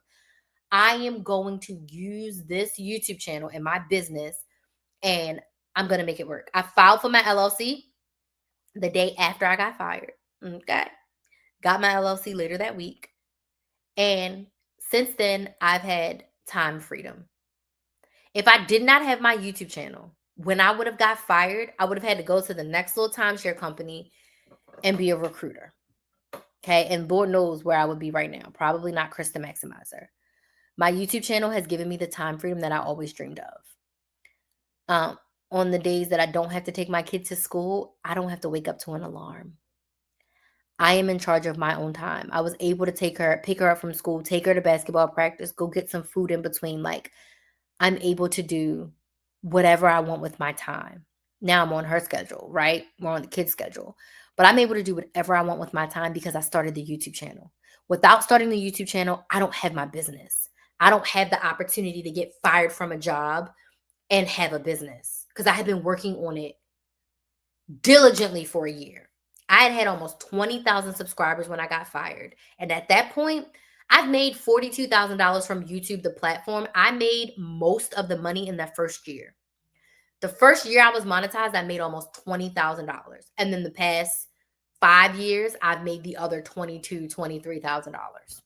[SPEAKER 1] I am going to use this YouTube channel in my business and I'm going to make it work. I filed for my LLC the day after I got fired. Okay. Got my LLC later that week. And since then, I've had time freedom. If I did not have my YouTube channel, when I would have got fired, I would have had to go to the next little timeshare company and be a recruiter. Okay. And Lord knows where I would be right now. Probably not Krista Maximizer. My YouTube channel has given me the time freedom that I always dreamed of. On the days that I don't have to take my kid to school, I don't have to wake up to an alarm. I am in charge of my own time. I was able to pick her up from school, take her to basketball practice, go get some food in between. Like, I'm able to do whatever I want with my time. Now I'm on her schedule, right? We're on the kid's schedule. But I'm able to do whatever I want with my time because I started the YouTube channel. Without starting the YouTube channel, I don't have my business. I don't have the opportunity to get fired from a job and have a business because I had been working on it diligently for a year. I had almost 20,000 subscribers when I got fired. And at that point, I've made $42,000 from YouTube, the platform. I made most of the money in that first year. The first year I was monetized, I made almost $20,000. And then the past 5 years, I've made the other $22,000, $23,000.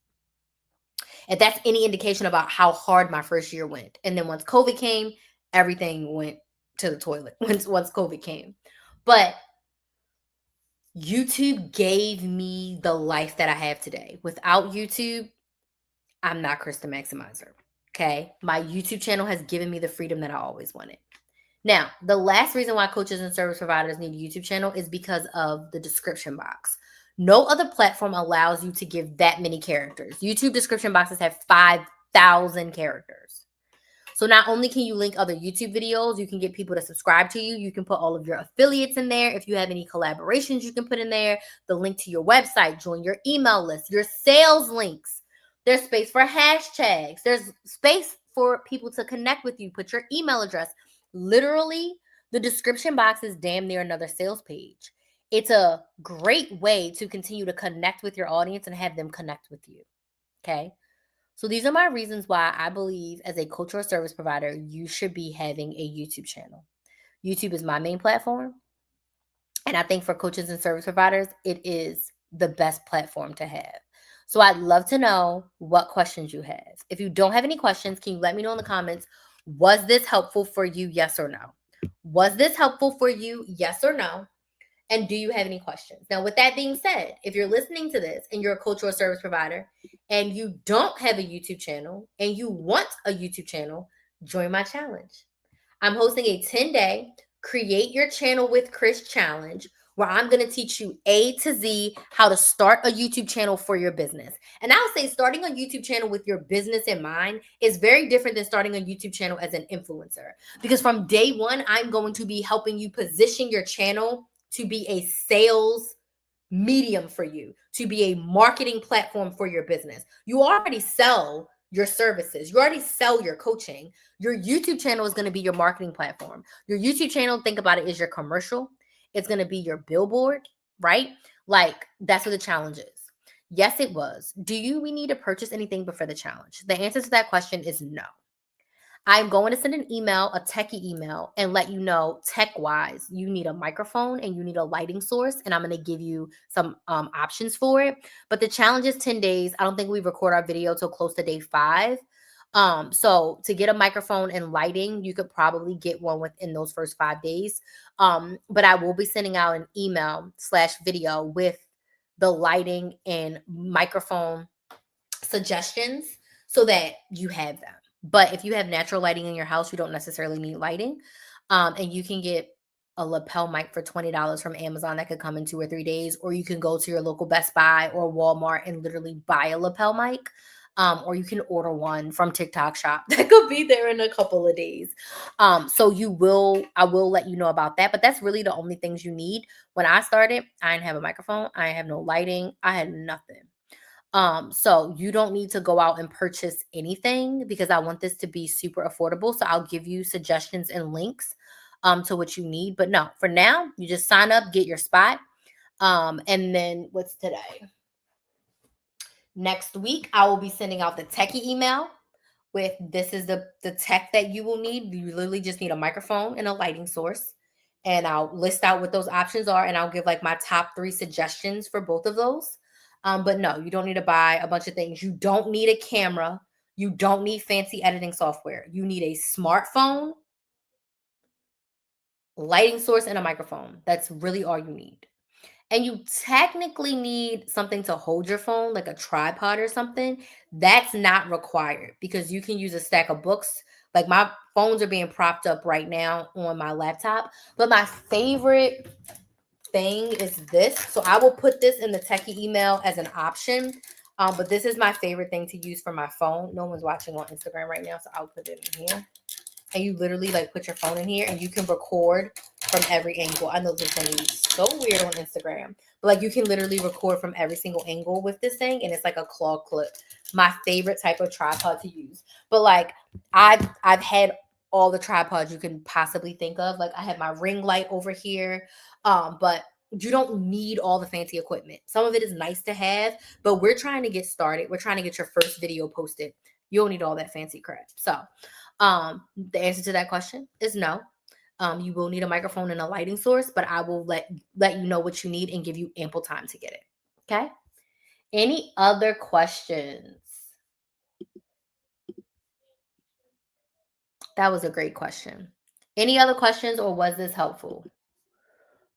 [SPEAKER 1] And that's any indication about how hard my first year went. And then once COVID came, everything went to the toilet once COVID came. But YouTube gave me the life that I have today. Without YouTube, I'm not Krista Maximizer. Okay. My YouTube channel has given me the freedom that I always wanted. Now, the last reason why coaches and service providers need a YouTube channel is because of the description box. No other platform allows you to give that many characters. YouTube description boxes have 5,000 characters. So not only can you link other YouTube videos, you can get people to subscribe to you. You can put all of your affiliates in there. If you have any collaborations, you can put in there the link to your website, join your email list, your sales links. There's space for hashtags. There's space for people to connect with you. Put your email address. Literally, the description box is damn near another sales page. It's a great way to continue to connect with your audience and have them connect with you. Okay. So these are my reasons why I believe as a coach or service provider, you should be having a YouTube channel. YouTube is my main platform. And I think for coaches and service providers, it is the best platform to have. So I'd love to know what questions you have. If you don't have any questions, can you let me know in the comments, was this helpful for you? Yes or no? Was this helpful for you? Yes or no? And do you have any questions? Now, with that being said, if you're listening to this and you're a coach or a service provider and you don't have a YouTube channel and you want a YouTube channel, join my challenge. I'm hosting a 10-day Create Your Channel with Chris challenge where I'm going to teach you A to Z how to start a YouTube channel for your business. And I'll say starting a YouTube channel with your business in mind is very different than starting a YouTube channel as an influencer. Because from day one, I'm going to be helping you position your channel to be a sales medium for you, to be a marketing platform for your business. You already sell your services. You already sell your coaching. Your YouTube channel is going to be your marketing platform. Your YouTube channel, think about it, is your commercial. It's going to be your billboard, right? Like, that's what the challenge is. Yes, it was. We need to purchase anything before the challenge? The answer to that question is no. I'm going to send an email, a techie email, and let you know tech-wise, you need a microphone and you need a lighting source, and I'm going to give you some options for it. But the challenge is 10 days. I don't think we record our video till close to day 5. So to get a microphone and lighting, you could probably get one within those first 5 days. But I will be sending out an email/video with the lighting and microphone suggestions so that you have them. But if you have natural lighting in your house, you don't necessarily need lighting. And you can get a lapel mic for $20 from Amazon that could come in 2 or 3 days, or you can go to your local Best Buy or Walmart and literally buy a lapel mic. Or you can order one from TikTok Shop that could be there in a couple of days. So I will let you know about that. But that's really the only things you need. When I started, I didn't have a microphone. I didn't have no lighting. I had nothing. So you don't need to go out and purchase anything because I want this to be super affordable. So I'll give you suggestions and links to what you need. But no, for now, you just sign up, get your spot. And then what's today? Next week, I will be sending out the techie email with this is the tech that you will need. You literally just need a microphone and a lighting source. And I'll list out what those options are, and I'll give like my top 3 suggestions for both of those. But no, you don't need to buy a bunch of things. You don't need a camera. You don't need fancy editing software. You need a smartphone, lighting source, and a microphone. That's really all you need. And you technically need something to hold your phone, like a tripod or something. That's not required because you can use a stack of books. Like my phones are being propped up right now on my laptop. But my favorite thing is this. So I will put this in the techie email as an option. But this is my favorite thing to use for my phone. No one's watching on Instagram right now, so I'll put it in here. And you literally like put your phone in here and you can record from every angle. I know this is going to be so weird on Instagram, but like you can literally record from every single angle with this thing, and it's like a claw clip. My favorite type of tripod to use. But like I've had all the tripods you can possibly think of. Like I have my ring light over here, but you don't need all the fancy equipment. Some of it is nice to have, but we're trying to get started. We're trying to get your first video posted. You don't need all that fancy crap. So the answer to that question is no. You will need a microphone and a lighting source, but I will let you know what you need and give you ample time to get it. Okay? Any other questions? That was a great question. Any other questions, or was this helpful?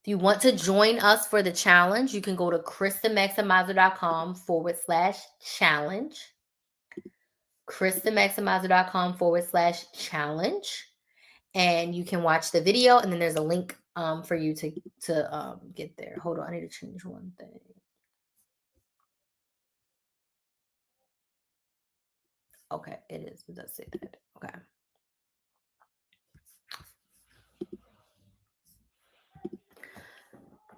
[SPEAKER 1] If you want to join us for the challenge, you can go to KristenMaximizer.com/challenge. KristenMaximizer.com/challenge. And you can watch the video, and then there's a link for you to get there. Hold on, I need to change one thing. Okay, it is. It does say that. Okay.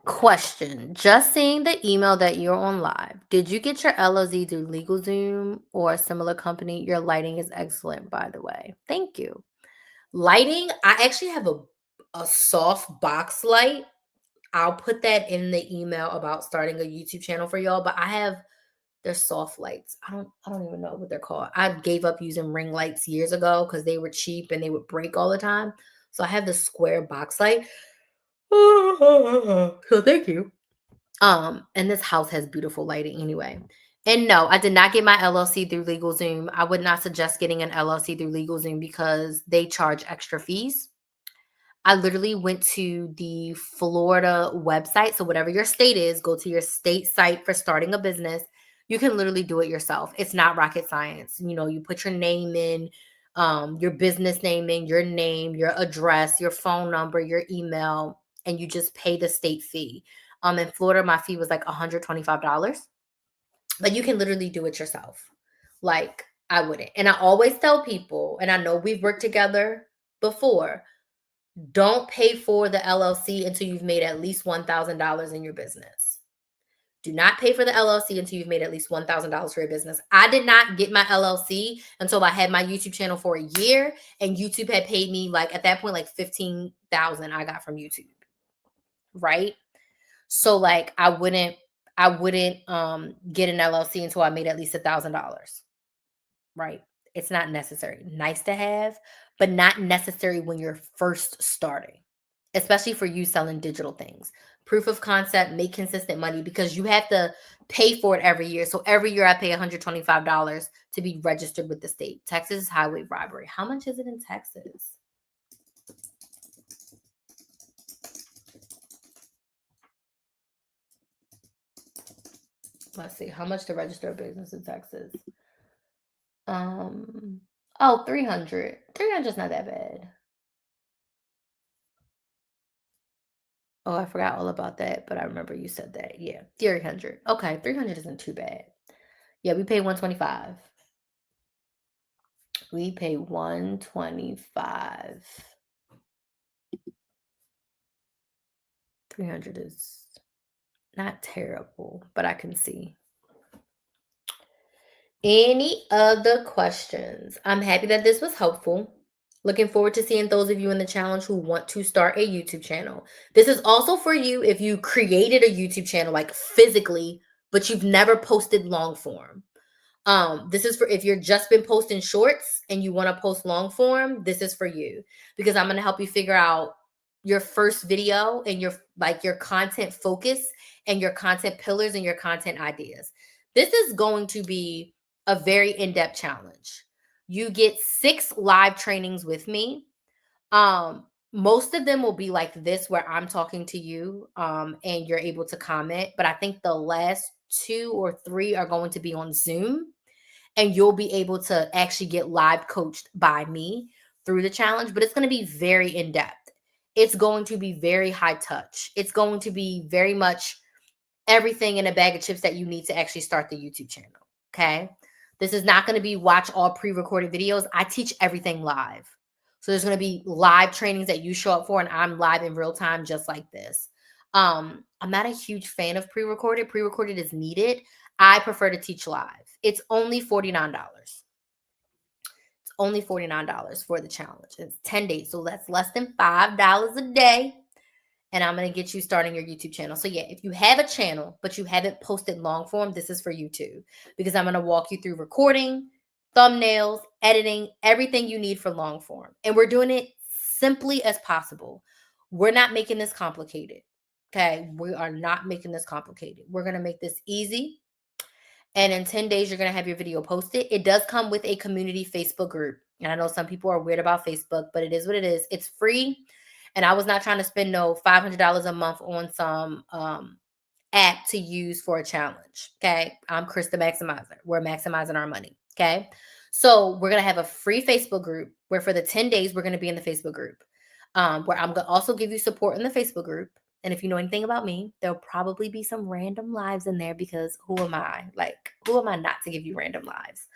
[SPEAKER 1] Question. Just seeing the email that you're on live. Did you get your LLC through LegalZoom or a similar company? Your lighting is excellent, by the way. Thank you. Lighting, I actually have a soft box light. I'll put that in the email about starting a YouTube channel for y'all, but they're soft lights. I don't even know what they're called. I gave up using ring lights years ago because they were cheap and they would break all the time. So I have the square box light. So thank you. And this house has beautiful lighting anyway. And no, I did not get my LLC through LegalZoom. I would not suggest getting an LLC through LegalZoom because they charge extra fees. I literally went to the Florida website. So whatever your state is, go to your state site for starting a business. You can literally do it yourself. It's not rocket science. You know, you put your name in, your business name in, your name, your address, your phone number, your email, and you just pay the state fee. In Florida, my fee was like $125, but you can literally do it yourself. Like I wouldn't. And I always tell people, and I know we've worked together before, don't pay for the LLC until you've made at least $1,000 in your business. Do not pay for the LLC until you've made at least $1,000 for your business. I did not get my LLC until I had my YouTube channel for a year, and YouTube had paid me like at that point like $15,000 I got from YouTube. Right? So like I wouldn't get an LLC until I made at least $1,000. Right? It's not necessary. Nice to have, but not necessary when you're first starting, especially for you selling digital things. Proof of concept, make consistent money because you have to pay for it every year. So every year I pay $125 to be registered with the state. Texas highway robbery. How much is it in Texas? Let's see. How much to register a business in Texas? Oh, 300. 300 is not that bad. Oh, I forgot all about that, but I remember you said that. Yeah, 300. Okay, 300 isn't too bad. Yeah, we pay 125. We pay 125. 300 is not terrible, but I can see. Any other questions? I'm happy that this was helpful. Looking forward to seeing those of you in the challenge who want to start a YouTube channel. This is also for you if you created a YouTube channel like physically, but you've never posted long form. This is for if you're just been posting shorts and you want to post long form, this is for you because I'm going to help you figure out your first video and your content focus and your content pillars and your content ideas. This is going to be a very in-depth challenge. You get 6 live trainings with me. Most of them will be like this where I'm talking to you and you're able to comment, but I think the last 2 or 3 are going to be on Zoom, and you'll be able to actually get live coached by me through the challenge, but it's going to be very in depth. It's going to be very high touch. It's going to be very much everything in a bag of chips that you need to actually start the YouTube channel. Okay. This is not going to be watch all pre recorded videos. I teach everything live. So there's going to be live trainings that you show up for, and I'm live in real time, just like this. I'm not a huge fan of pre recorded. Pre recorded is needed. I prefer to teach live. It's only $49. It's only $49 for the challenge. It's 10 days. So that's less than $5 a day, and I'm going to get you starting your YouTube channel. So yeah, if you have a channel, but you haven't posted long form, this is for you too, because I'm going to walk you through recording, thumbnails, editing, everything you need for long form. And we're doing it simply as possible. We're not making this complicated. Okay. We are not making this complicated. We're going to make this easy. And in 10 days, you're going to have your video posted. It does come with a community Facebook group. And I know some people are weird about Facebook, but it is what it is. It's free. And I was not trying to spend no $500 a month on some app to use for a challenge. Okay. I'm Chris the Maximizer. We're maximizing our money. Okay. So we're going to have a free Facebook group where for the 10 days, we're going to be in the Facebook group, where I'm going to also give you support in the Facebook group. And if you know anything about me, there'll probably be some random lives in there, because who am I? Like, who am I not to give you random lives?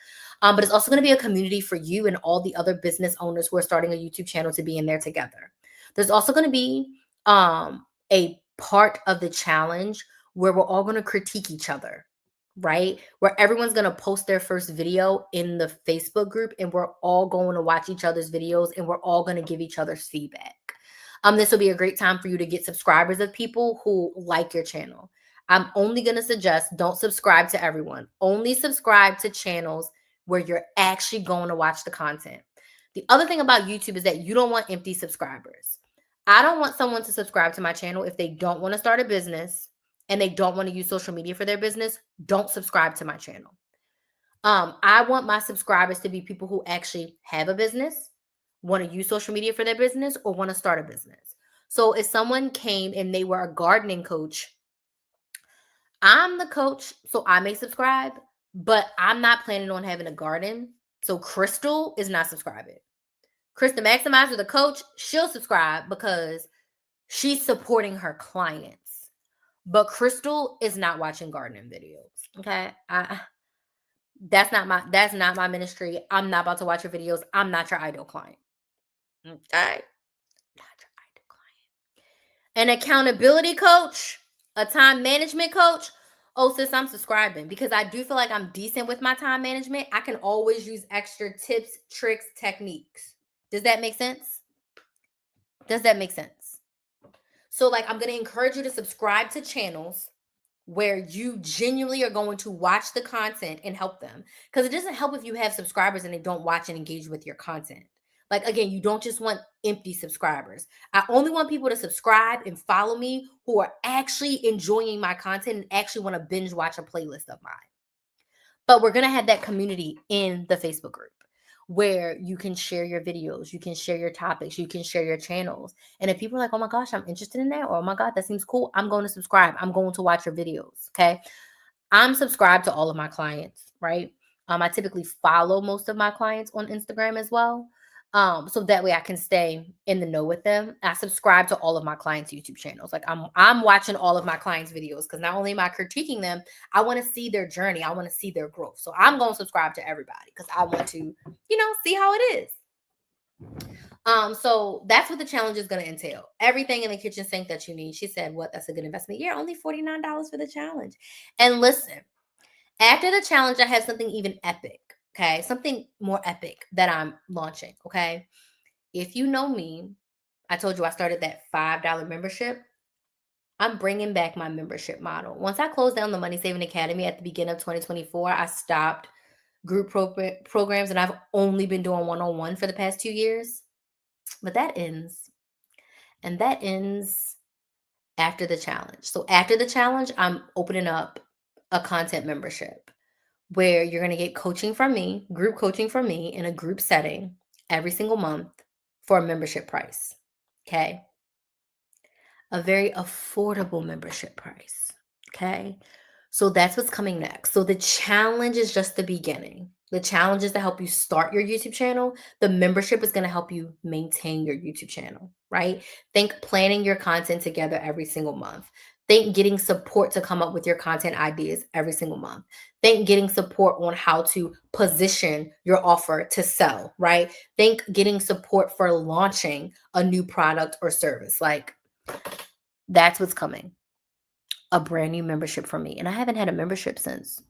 [SPEAKER 1] But it's also going to be a community for you and all the other business owners who are starting a YouTube channel to be in there together. There's also going to be a part of the challenge where we're all going to critique each other, right? Where everyone's going to post their first video in the Facebook group, and we're all going to watch each other's videos, and we're all going to give each other's feedback. This will be a great time for you to get subscribers of people who like your channel. I'm only going to suggest don't subscribe to everyone. Only subscribe to channels where you're actually going to watch the content. The other thing about YouTube is that you don't want empty subscribers. I don't want someone to subscribe to my channel if they don't want to start a business and they don't want to use social media for their business. Don't subscribe to my channel. I want my subscribers to be people who actually have a business, want to use social media for their business, or want to start a business. So if someone came and they were a gardening coach, I'm the coach, so I may subscribe, but I'm not planning on having a garden. So Crystal is not subscribing. Chris the Maximizer, the coach, she'll subscribe because she's supporting her clients. But Crystal is not watching gardening videos. Okay. That's not my ministry. I'm not about to watch your videos. I'm not your ideal client. Okay. Not your ideal client. An accountability coach, a time management coach. Oh, sis, I'm subscribing because I do feel like I'm decent with my time management. I can always use extra tips, tricks, techniques. Does that make sense? Does that make sense? So, like, I'm going to encourage you to subscribe to channels where you genuinely are going to watch the content and help them. Because it doesn't help if you have subscribers and they don't watch and engage with your content. Like, again, you don't just want empty subscribers. I only want people to subscribe and follow me who are actually enjoying my content and actually want to binge watch a playlist of mine. But we're going to have that community in the Facebook group where you can share your videos, you can share your topics, you can share your channels. And if people are like, oh my gosh, I'm interested in that, or oh my God, that seems cool, I'm going to subscribe. I'm going to watch your videos. Okay. I'm subscribed to all of my clients, right? I typically follow most of my clients on Instagram as well. So that way I can stay in the know with them. I subscribe to all of my clients' YouTube channels. Like I'm watching all of my clients' videos because not only am I critiquing them, I want to see their journey. I want to see their growth. So I'm going to subscribe to everybody because I want to, see how it is. So that's what the challenge is going to entail. Everything in the kitchen sink that you need. She said, what? That's a good investment. Yeah, only $49 for the challenge. And listen, after the challenge, I have something even epic. Okay. Something more epic that I'm launching. Okay. If you know me, I told you I started that $5 membership. I'm bringing back my membership model. Once I closed down the Money Saving Academy at the beginning of 2024, I stopped group programs, and I've only been doing one-on-one for the past 2 years. But that ends. And that ends after the challenge. So after the challenge, I'm opening up a content membership where you're going to get coaching from me, group coaching from me in a group setting every single month for a membership price. Okay. A very affordable membership price. Okay. So that's what's coming next. So the challenge is just the beginning. The challenge is to help you start your YouTube channel. The membership is going to help you maintain your YouTube channel, right? Think planning your content together every single month. Think getting support to come up with your content ideas every single month. Think getting support on how to position your offer to sell, right? Think getting support for launching a new product or service. Like, that's what's coming. A brand new membership for me. And I haven't had a membership since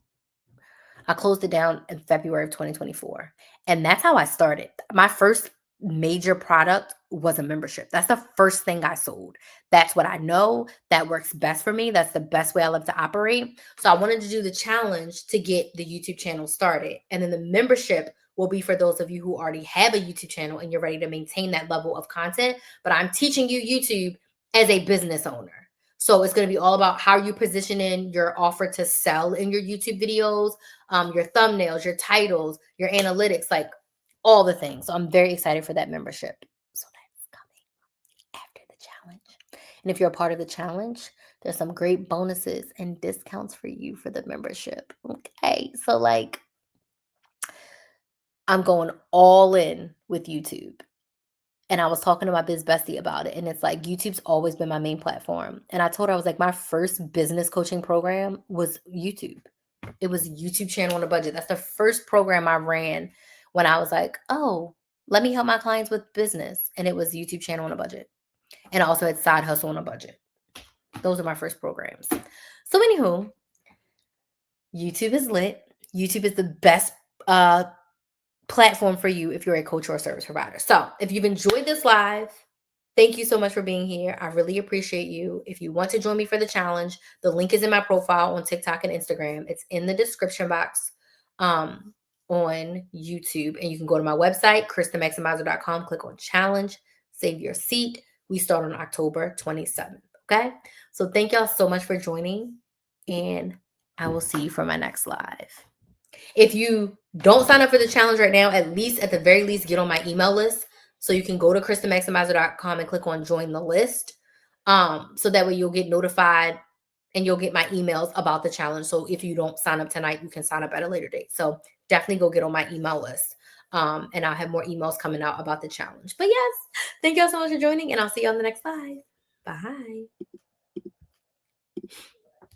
[SPEAKER 1] I closed it down in February of 2024. And that's how I started. My first major product was a membership. That's the first thing I sold. That's what I know. That works best for me. That's the best way I love to operate. So I wanted to do the challenge to get the YouTube channel started. And then the membership will be for those of you who already have a YouTube channel and you're ready to maintain that level of content. But I'm teaching you YouTube as a business owner. So it's going to be all about how you positioning your offer to sell in your YouTube videos, your thumbnails, your titles, your analytics, like all the things. So I'm very excited for that membership. So that's coming after the challenge. And if you're a part of the challenge, there's some great bonuses and discounts for you for the membership. Okay. So like I'm going all in with YouTube. And I was talking to my biz bestie about it. And it's like YouTube's always been my main platform. And I told her, I was like, my first business coaching program was YouTube. It was YouTube channel on a budget. That's the first program I ran when I was like, oh, let me help my clients with business. And it was YouTube channel on a budget. And I also had side hustle on a budget. Those are my first programs. So anywho, YouTube is lit. YouTube is the best platform for you if you're a coach or a service provider. So if you've enjoyed this live, thank you so much for being here. I really appreciate you. If you want to join me for the challenge, the link is in my profile on TikTok and Instagram. It's in the description box on YouTube. And you can go to my website, KristaMaximizer.com, click on challenge, save your seat. We start on October 27th. Okay. So thank y'all so much for joining. And I will see you for my next live. If you don't sign up for the challenge right now, at the very least, get on my email list. So you can go to KristaMaximizer.com and click on join the list. So that way you'll get notified and you'll get my emails about the challenge. So if you don't sign up tonight, you can sign up at a later date. So definitely go get on my email list. And I'll have more emails coming out about the challenge. But yes, thank y'all so much for joining, and I'll see you on the next live. Bye.